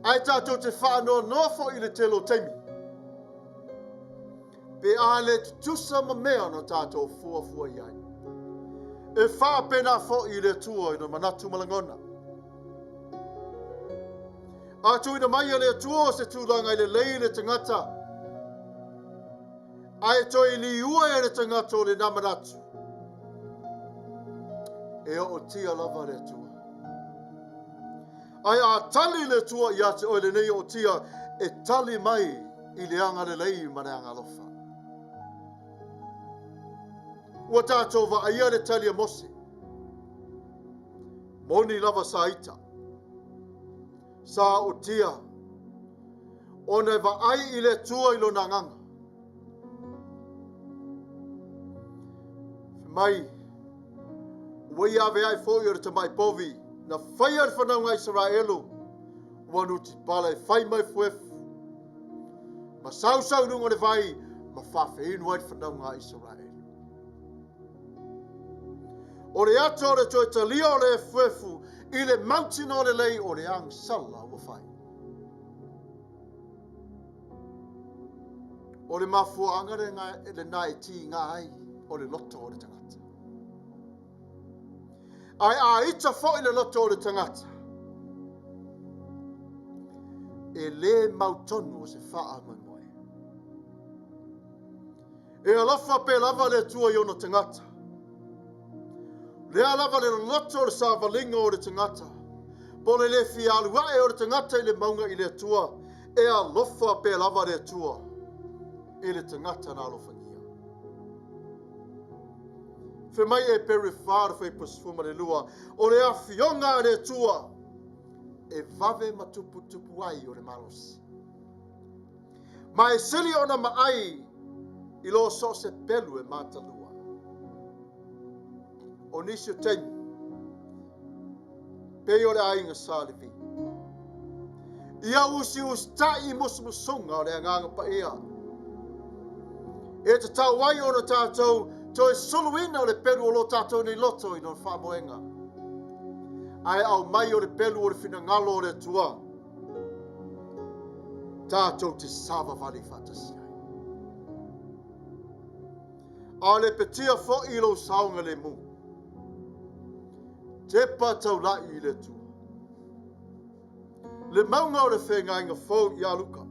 Ai tātou te whaanoa nofo I le telo teimi. Pe ale te tusa ma mea no tātou fua iai. E wha pena fo I le tua I no manatu malangona. A tuina mai le tua se tūlanga I le lei le tangata. Ai toi li ua e le tangata o le namanatu. E o tia lava le tua. Ai a tali le tua I ate o le nei o tia e tali mai I le anga le lei ma le anga lofa. Ua tātou wa aia le tali a mose. Moni lava sa ita. Sa o tia. Ona wa ai I le tua I lo nanganga. Mai. Wai ave ai fōi o te mai povi. Na whai ar whanau ngai Samuelu. Wanu ti pala e whai mai fuefu. Ma sau nungo le vai. Ma whawhi inu ai whanau ngai Samuelu. O le ato o le toi talia o le fuefu. I le mountain o le lei o le Agasala o whai. O le mafua angare le nai ti ngā ai. O le loto o le tangata. Ai a ita fo I le loto o le tangata. E le mautonu o se wha mai moe. E alofa pe lava le tua I ono tangata. Le alava le loto o le savalinga o le tangata. Po le fialuae o le tangata I le maunga I le tua. E alofa pe lava le tua. I le tangata na alofa. Fe mai e pere whāra whai pasifuma le lua. O le awhionga le tua. E vave matupu ai o le marosi. Ma e sili ona maai. I lo so se pelu e mata lua. O nisi o teimi. Pei o le ainga salivi. Ia usi ustai musumusunga o le anganga Paia. E te Tapua'i o na tātou. Toi soluina o le pelu o lo tātou ni loto I no whamoenga. Ai au mai o le pelu o le whina ngalo o le tua. Tātou te sava vali whatasi ai. A le petia fo I lo saunga le mu. Te patau lai I le tua. Le maunga o le whenga inga fau I aluka.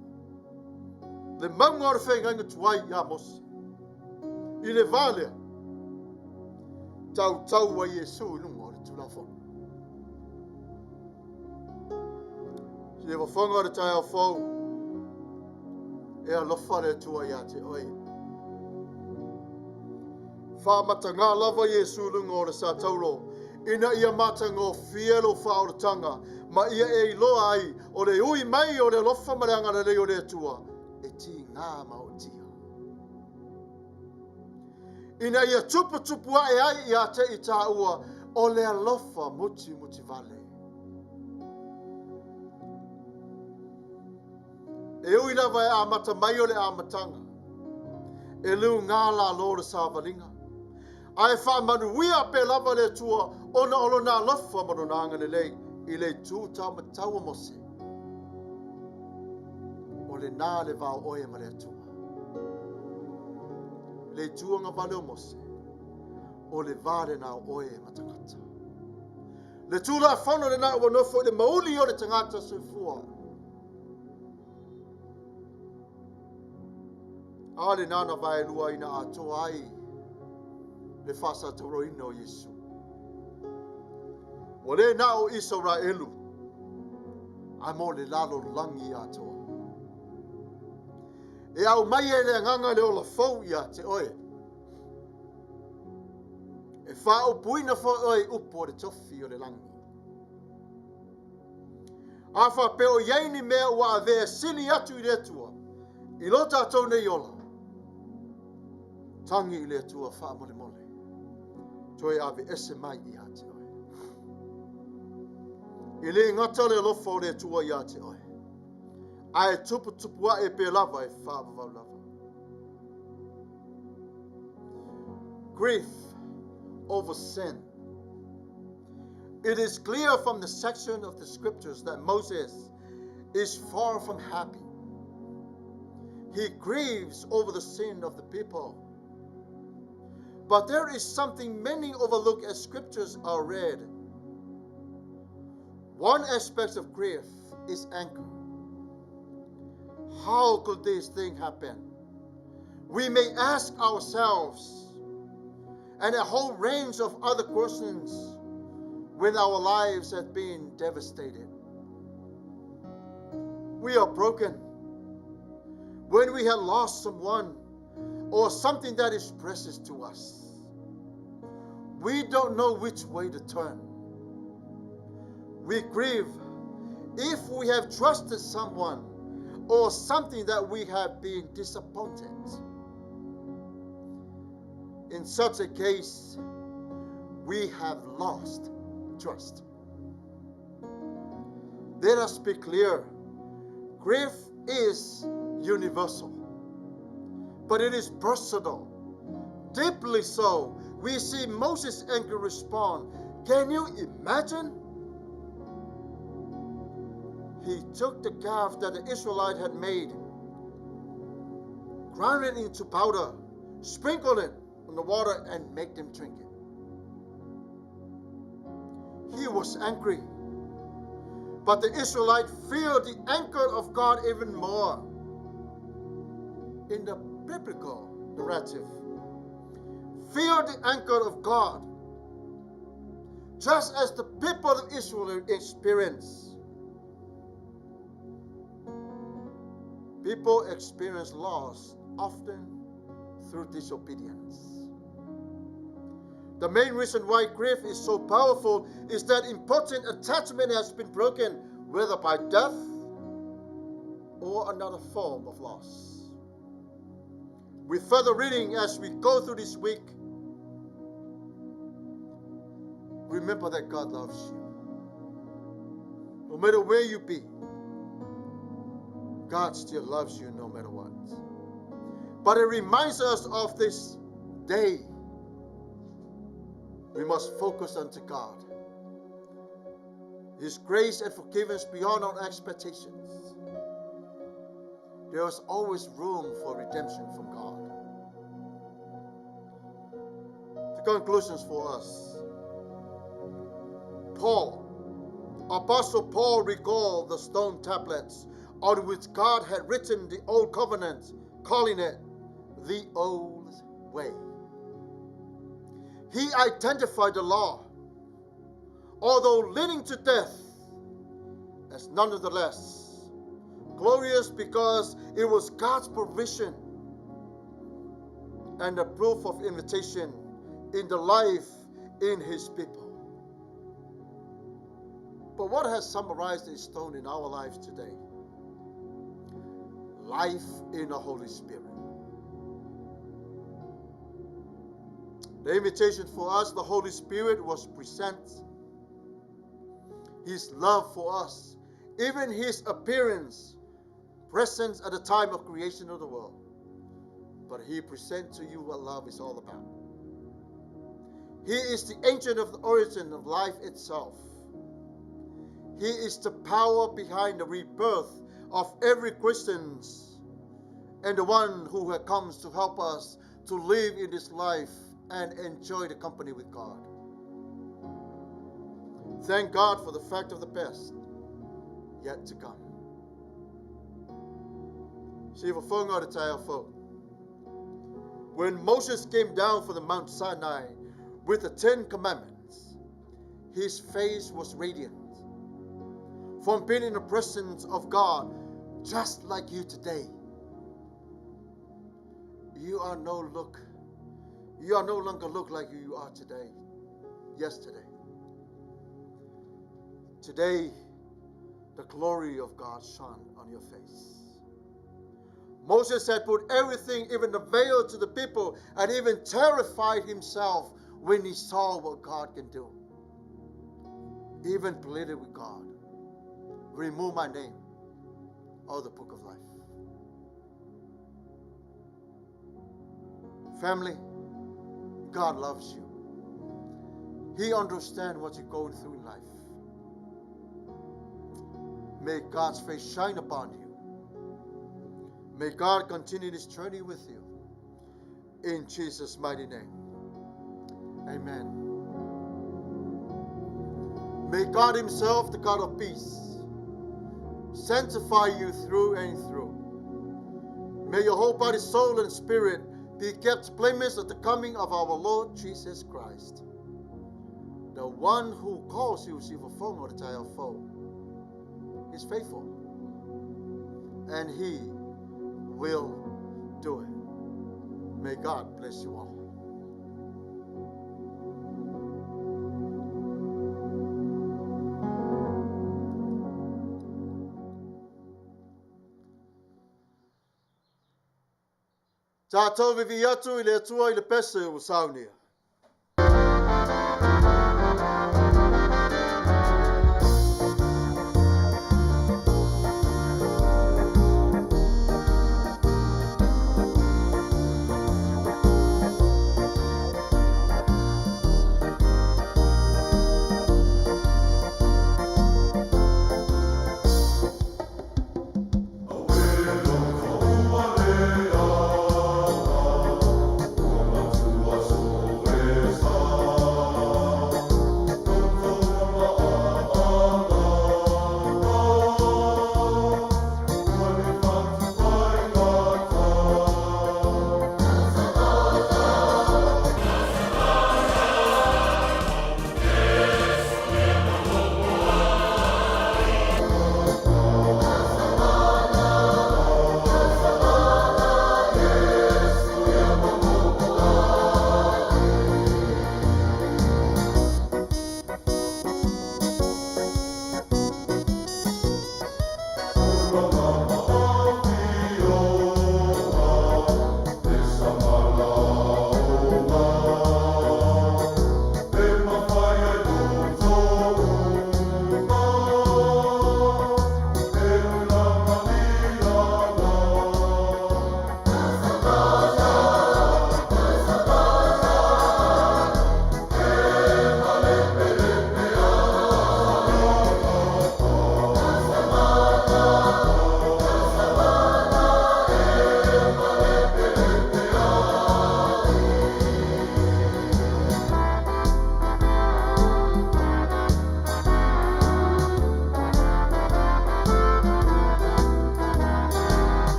Le maunga o le whenga inga tuai I amosi. I le valea. Tau wa Yesu nungo le tulafo. Si le wafonga le tai au fau. E alofa le tua ia te oi. Whamatanga lava Yesu nungo le sa taulo. Ina ia matanga o fielo whaoratanga. Ma ia e iloa ai. O le ui mai o le lofa mareanga le leo le tua. E ti ngā ma o tia. Ina ia tupu ai ai ia te I tāua o le alofa muti vale. E uina vai a mata mai o le amatanga. E liu ngala lo le savalinga. Ai wha manuia pe lava le tua ona olo na alofa manonanga le lei I le tū tau mataua mose. O le nā le vau oe ma le tua. Le tuanga vale o mose. o le vare na oe matangata. Le tula whano le na wanofo le mauli o le tangata soifua. A le nana vai lua ina Atoai le fasa toroina o Yesu. O le na o Israelu a mo le lalo langi atoa. E au mai e le nganga le ola fau ia te oe. E whao puina fo oe upo le tofi o le langi. A wha peo iaini mea ua a vea sili atu i le atua. I lota atou nei ola. Tangi i le atua wha mole mole. Toi ave ese mai i a te oe. I le ngata le lofa o le atua i a te oe. Ai tupu tupua e pe lava e wha vavau lava. Grief over sin. It is clear from the section of the scriptures that Moses is far from happy. He grieves over the sin of the people. But there is something many overlook as scriptures are read. One aspect of grief is anger. How could this thing happen? We may ask ourselves, and a whole range of other questions, when our lives have been devastated. We are broken. When we have lost someone or something that is precious to us, we don't know which way to turn. We grieve if we have trusted someone or something that we have been disappointed. In such a case, we have lost trust. Let us be clear. Grief is universal, but it is personal. Deeply so. We see Moses' anger respond. Can you imagine? He took the calf that the Israelite had made, ground it into powder, sprinkled it on the water, and made them drink it. He was angry, but the Israelite feared the anger of God even more. In the biblical narrative, fear the anger of God, just as the people of Israel experienced. People experience loss often through disobedience. The main reason why grief is so powerful is that important attachment has been broken, whether by death or another form of loss. With further reading as we go through this week, remember that God loves you. No matter where you be, God still loves you no matter what. But it reminds us of this day. We must focus unto God. His grace and forgiveness beyond our expectations. There is always room for redemption from God. The conclusions for us. Apostle Paul recalled the stone tablets on which God had written the old covenant, calling it the old way. He identified the law, although leading to death, as nonetheless glorious because it was God's provision and a proof of invitation in the life in his people. But what has summarized this stone in our lives today? Life in the Holy Spirit. The invitation for us, the Holy Spirit, was present. His love for us, even his appearance, presence at the time of creation of the world. But he presents to you what love is all about. He is the agent of the origin of life itself. He is the power behind the rebirth of every Christian and the one who comes to help us to live in this life and enjoy the company with God. Thank God for the fact of the best yet to come. When Moses came down from the Mount Sinai with the 10 Commandments, his face was radiant from being in the presence of God, just like you today. You are no longer look like you are today, yesterday. Today, the glory of God shone on your face. Moses had put everything, even the veil, to the people, and even terrified himself when he saw what God can do. Even pleaded with God, remove my name out of the book of life. Family, God loves you. He understands what you're going through in life. May God's face shine upon you. May God continue this journey with you. In Jesus' mighty name. Amen. May God himself, the God of peace, sanctify you through and through. May your whole body, soul, and spirit be kept blameless at the coming of our Lord Jesus Christ. The one who calls you is faithful, and he will do it. May God bless you all. Tatou vivi atu I le atua I le pese o Sauniga.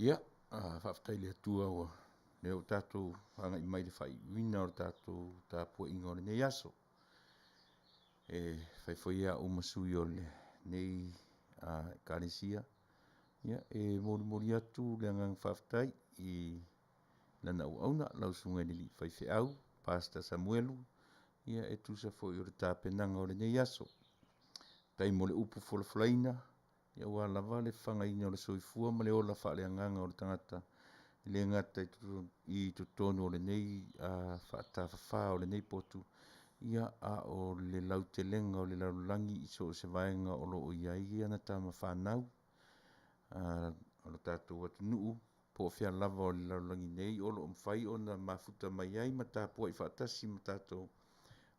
Ia, whaftai le atua o leo tātou hanga I mai le whai wina o tātou Tapua'i o le nei aso. Whai whaia o masui o le nei karesia. Ia, mori atu le angang whaftai I lana au auna lau sunga ni li whai whiau, Pastor Samuelu. Ia, tusa fo I o le tāpenanga o le nei aso. Tai mo le upu wholaflaina. Ia ua lava le whangaina o le soifua ma le ola wha le anganga o le tangata. Le ngata I tutonu o le nei whaatawhawha o le nei potu. Ia a o le lautelenga o le laulangi I so se vaenga o lo o iai ana tama whanau. O le tātou atu nuu. Po whia lava o le laulangi nei o lo mwhai o na mafuta Maia I Tapua'i whaatasi ma tātou.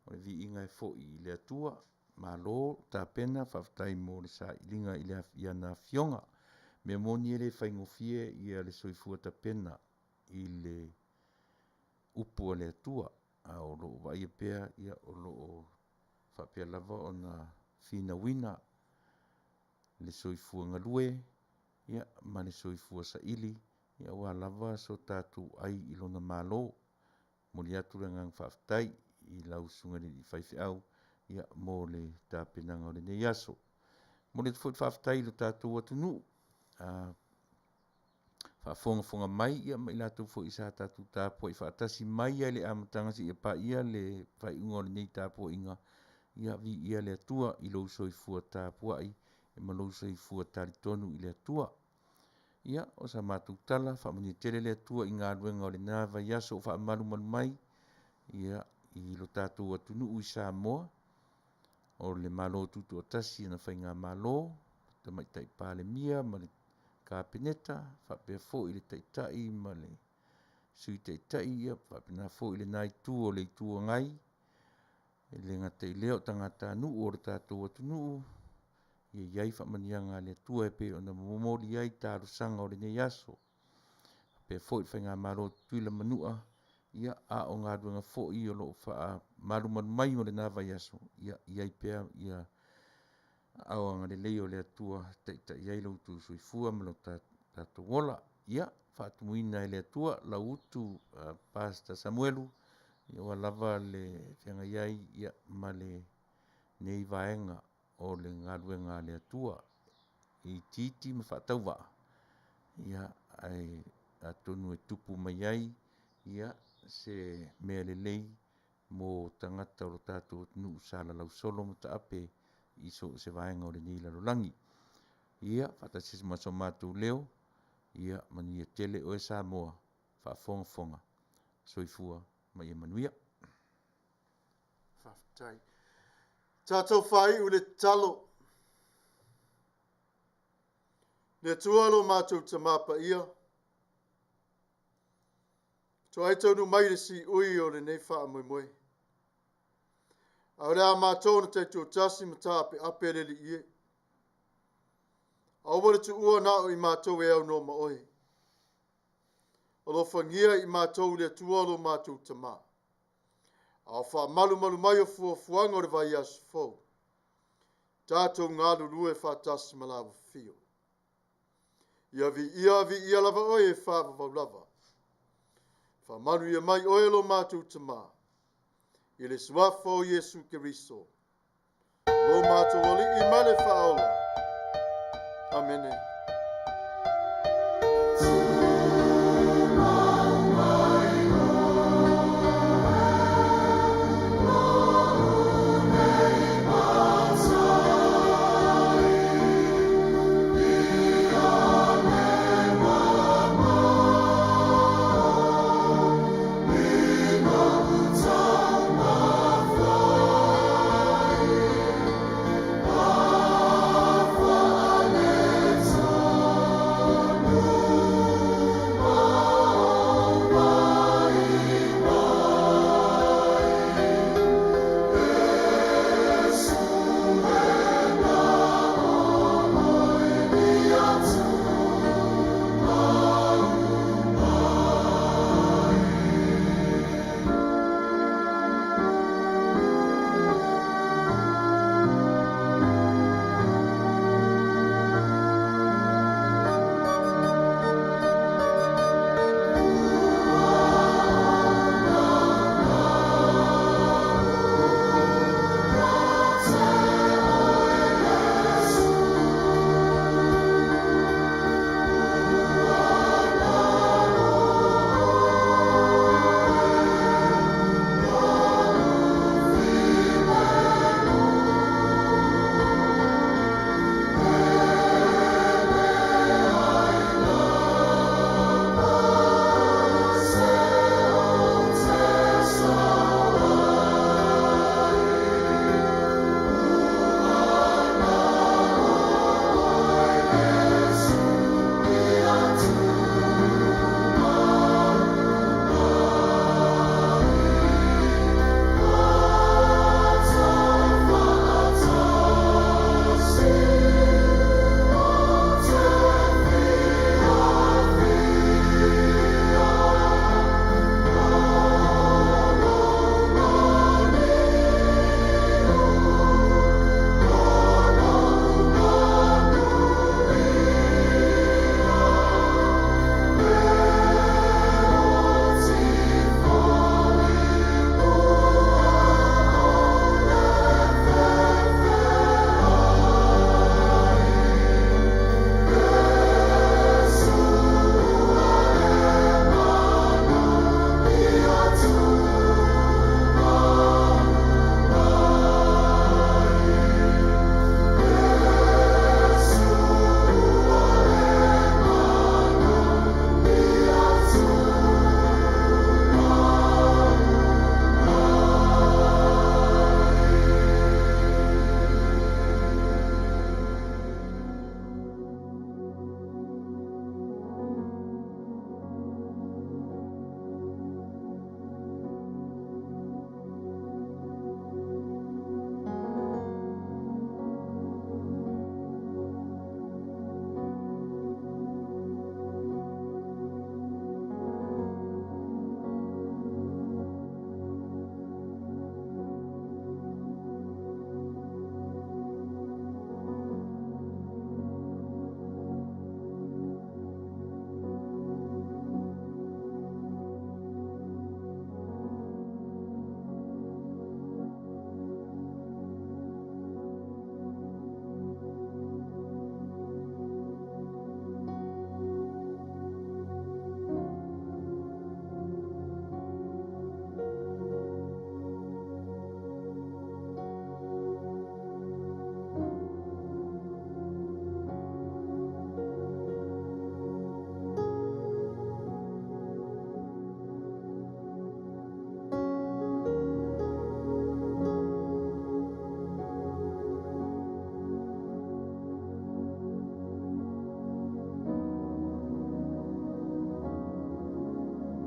O le vi inga e fo I le atua. Malo ta pena whaftai mo le sa ilinga I ana fionga. Me moni ele whaingofie I le soifua ta pena I le upu o le atua. A o lo vai e pea ia o lo o whapea lava o na fina wina. Le soifua ngalue. Ia ma le soifua sa ili. Ia wa lava so tatu ai ilona malo. Moli atu rengang whaftai I lau sungari I whaiwhiau. Ia mo le tāpenanga o le nei aso. Mo le tfuit whaftai lo tātou atu nuu. Whaafonga mai ia mai lātou fo isa tātou Tapua'i whaatasi mai ia le amatangasi ia Paia le whaiunga o le nei Tapua'i inga. Ia vi ia le atua I lo soifua Tapua'i. E ma lo soifua taritonu I le atua. Ia o sa mātou tala whamani tele le atua I ngā ruenga o le nā VAIASO whaamaru manu mai. Ia I lo tātou atu nuu I Samoa. O le malo tutu o tasi na whai ngā malo, ta mai tai pāle mia, ma le kāpeneta, whapea fo I le taitai, ma le sui taitai ia, whapena fo I le nai tū o le tū o ngai, e le ngatai leo tangata nuu o le tātou atu nuu, ia iai whamanianga le tua e pe o na momori iai tāru sanga o le nei aso. Whapea fo I whai ngā malo tuila manua, ia a o ngā ruenga fo I o lo wha maru mai o le nā VAIASO. Ia iai pea ia au anga le leo le atua ta iai lau tu soifua ma lau tātou wola. Ia whaatumuina le atua lau utu Pastor Samuelu. Ia wa lava le whianga iai ia ma le nei vaenga o le ngā ruenga le atua. I titi ma whaatau waa. Ia ai atonu e tupu mai iai. Ia se mea le lei mo tangata o tātou nuu sala lau solo mo ta ape I so se vaenga o le nei lalolangi. Ia whatasis maso mātou leo. Ia Manuia tele o e Samoa. Whaafonga. Soifua mai e Manuia. Whaftai. Tātou whai u le talo. Le tualo mātou tamapa ia. To ai tonu mai le si ui o le nei wha moi moi. Au rea mātou na te tu tasi matape apere li ie. Au wale tu ua nao I mātou e au no ma oi. O lo whangia I mātou le tualo mātou tama. Au wha malu mai o fuanga o le VAIASO fau. Tātou ngā lulue wha tasi malawa fio. Ia vi lava oi e wha lava. Fa Manuia mai oelo mātou tama. I le suafa o Yesu Keriso. Lo mātou oli I male whaola. Amene.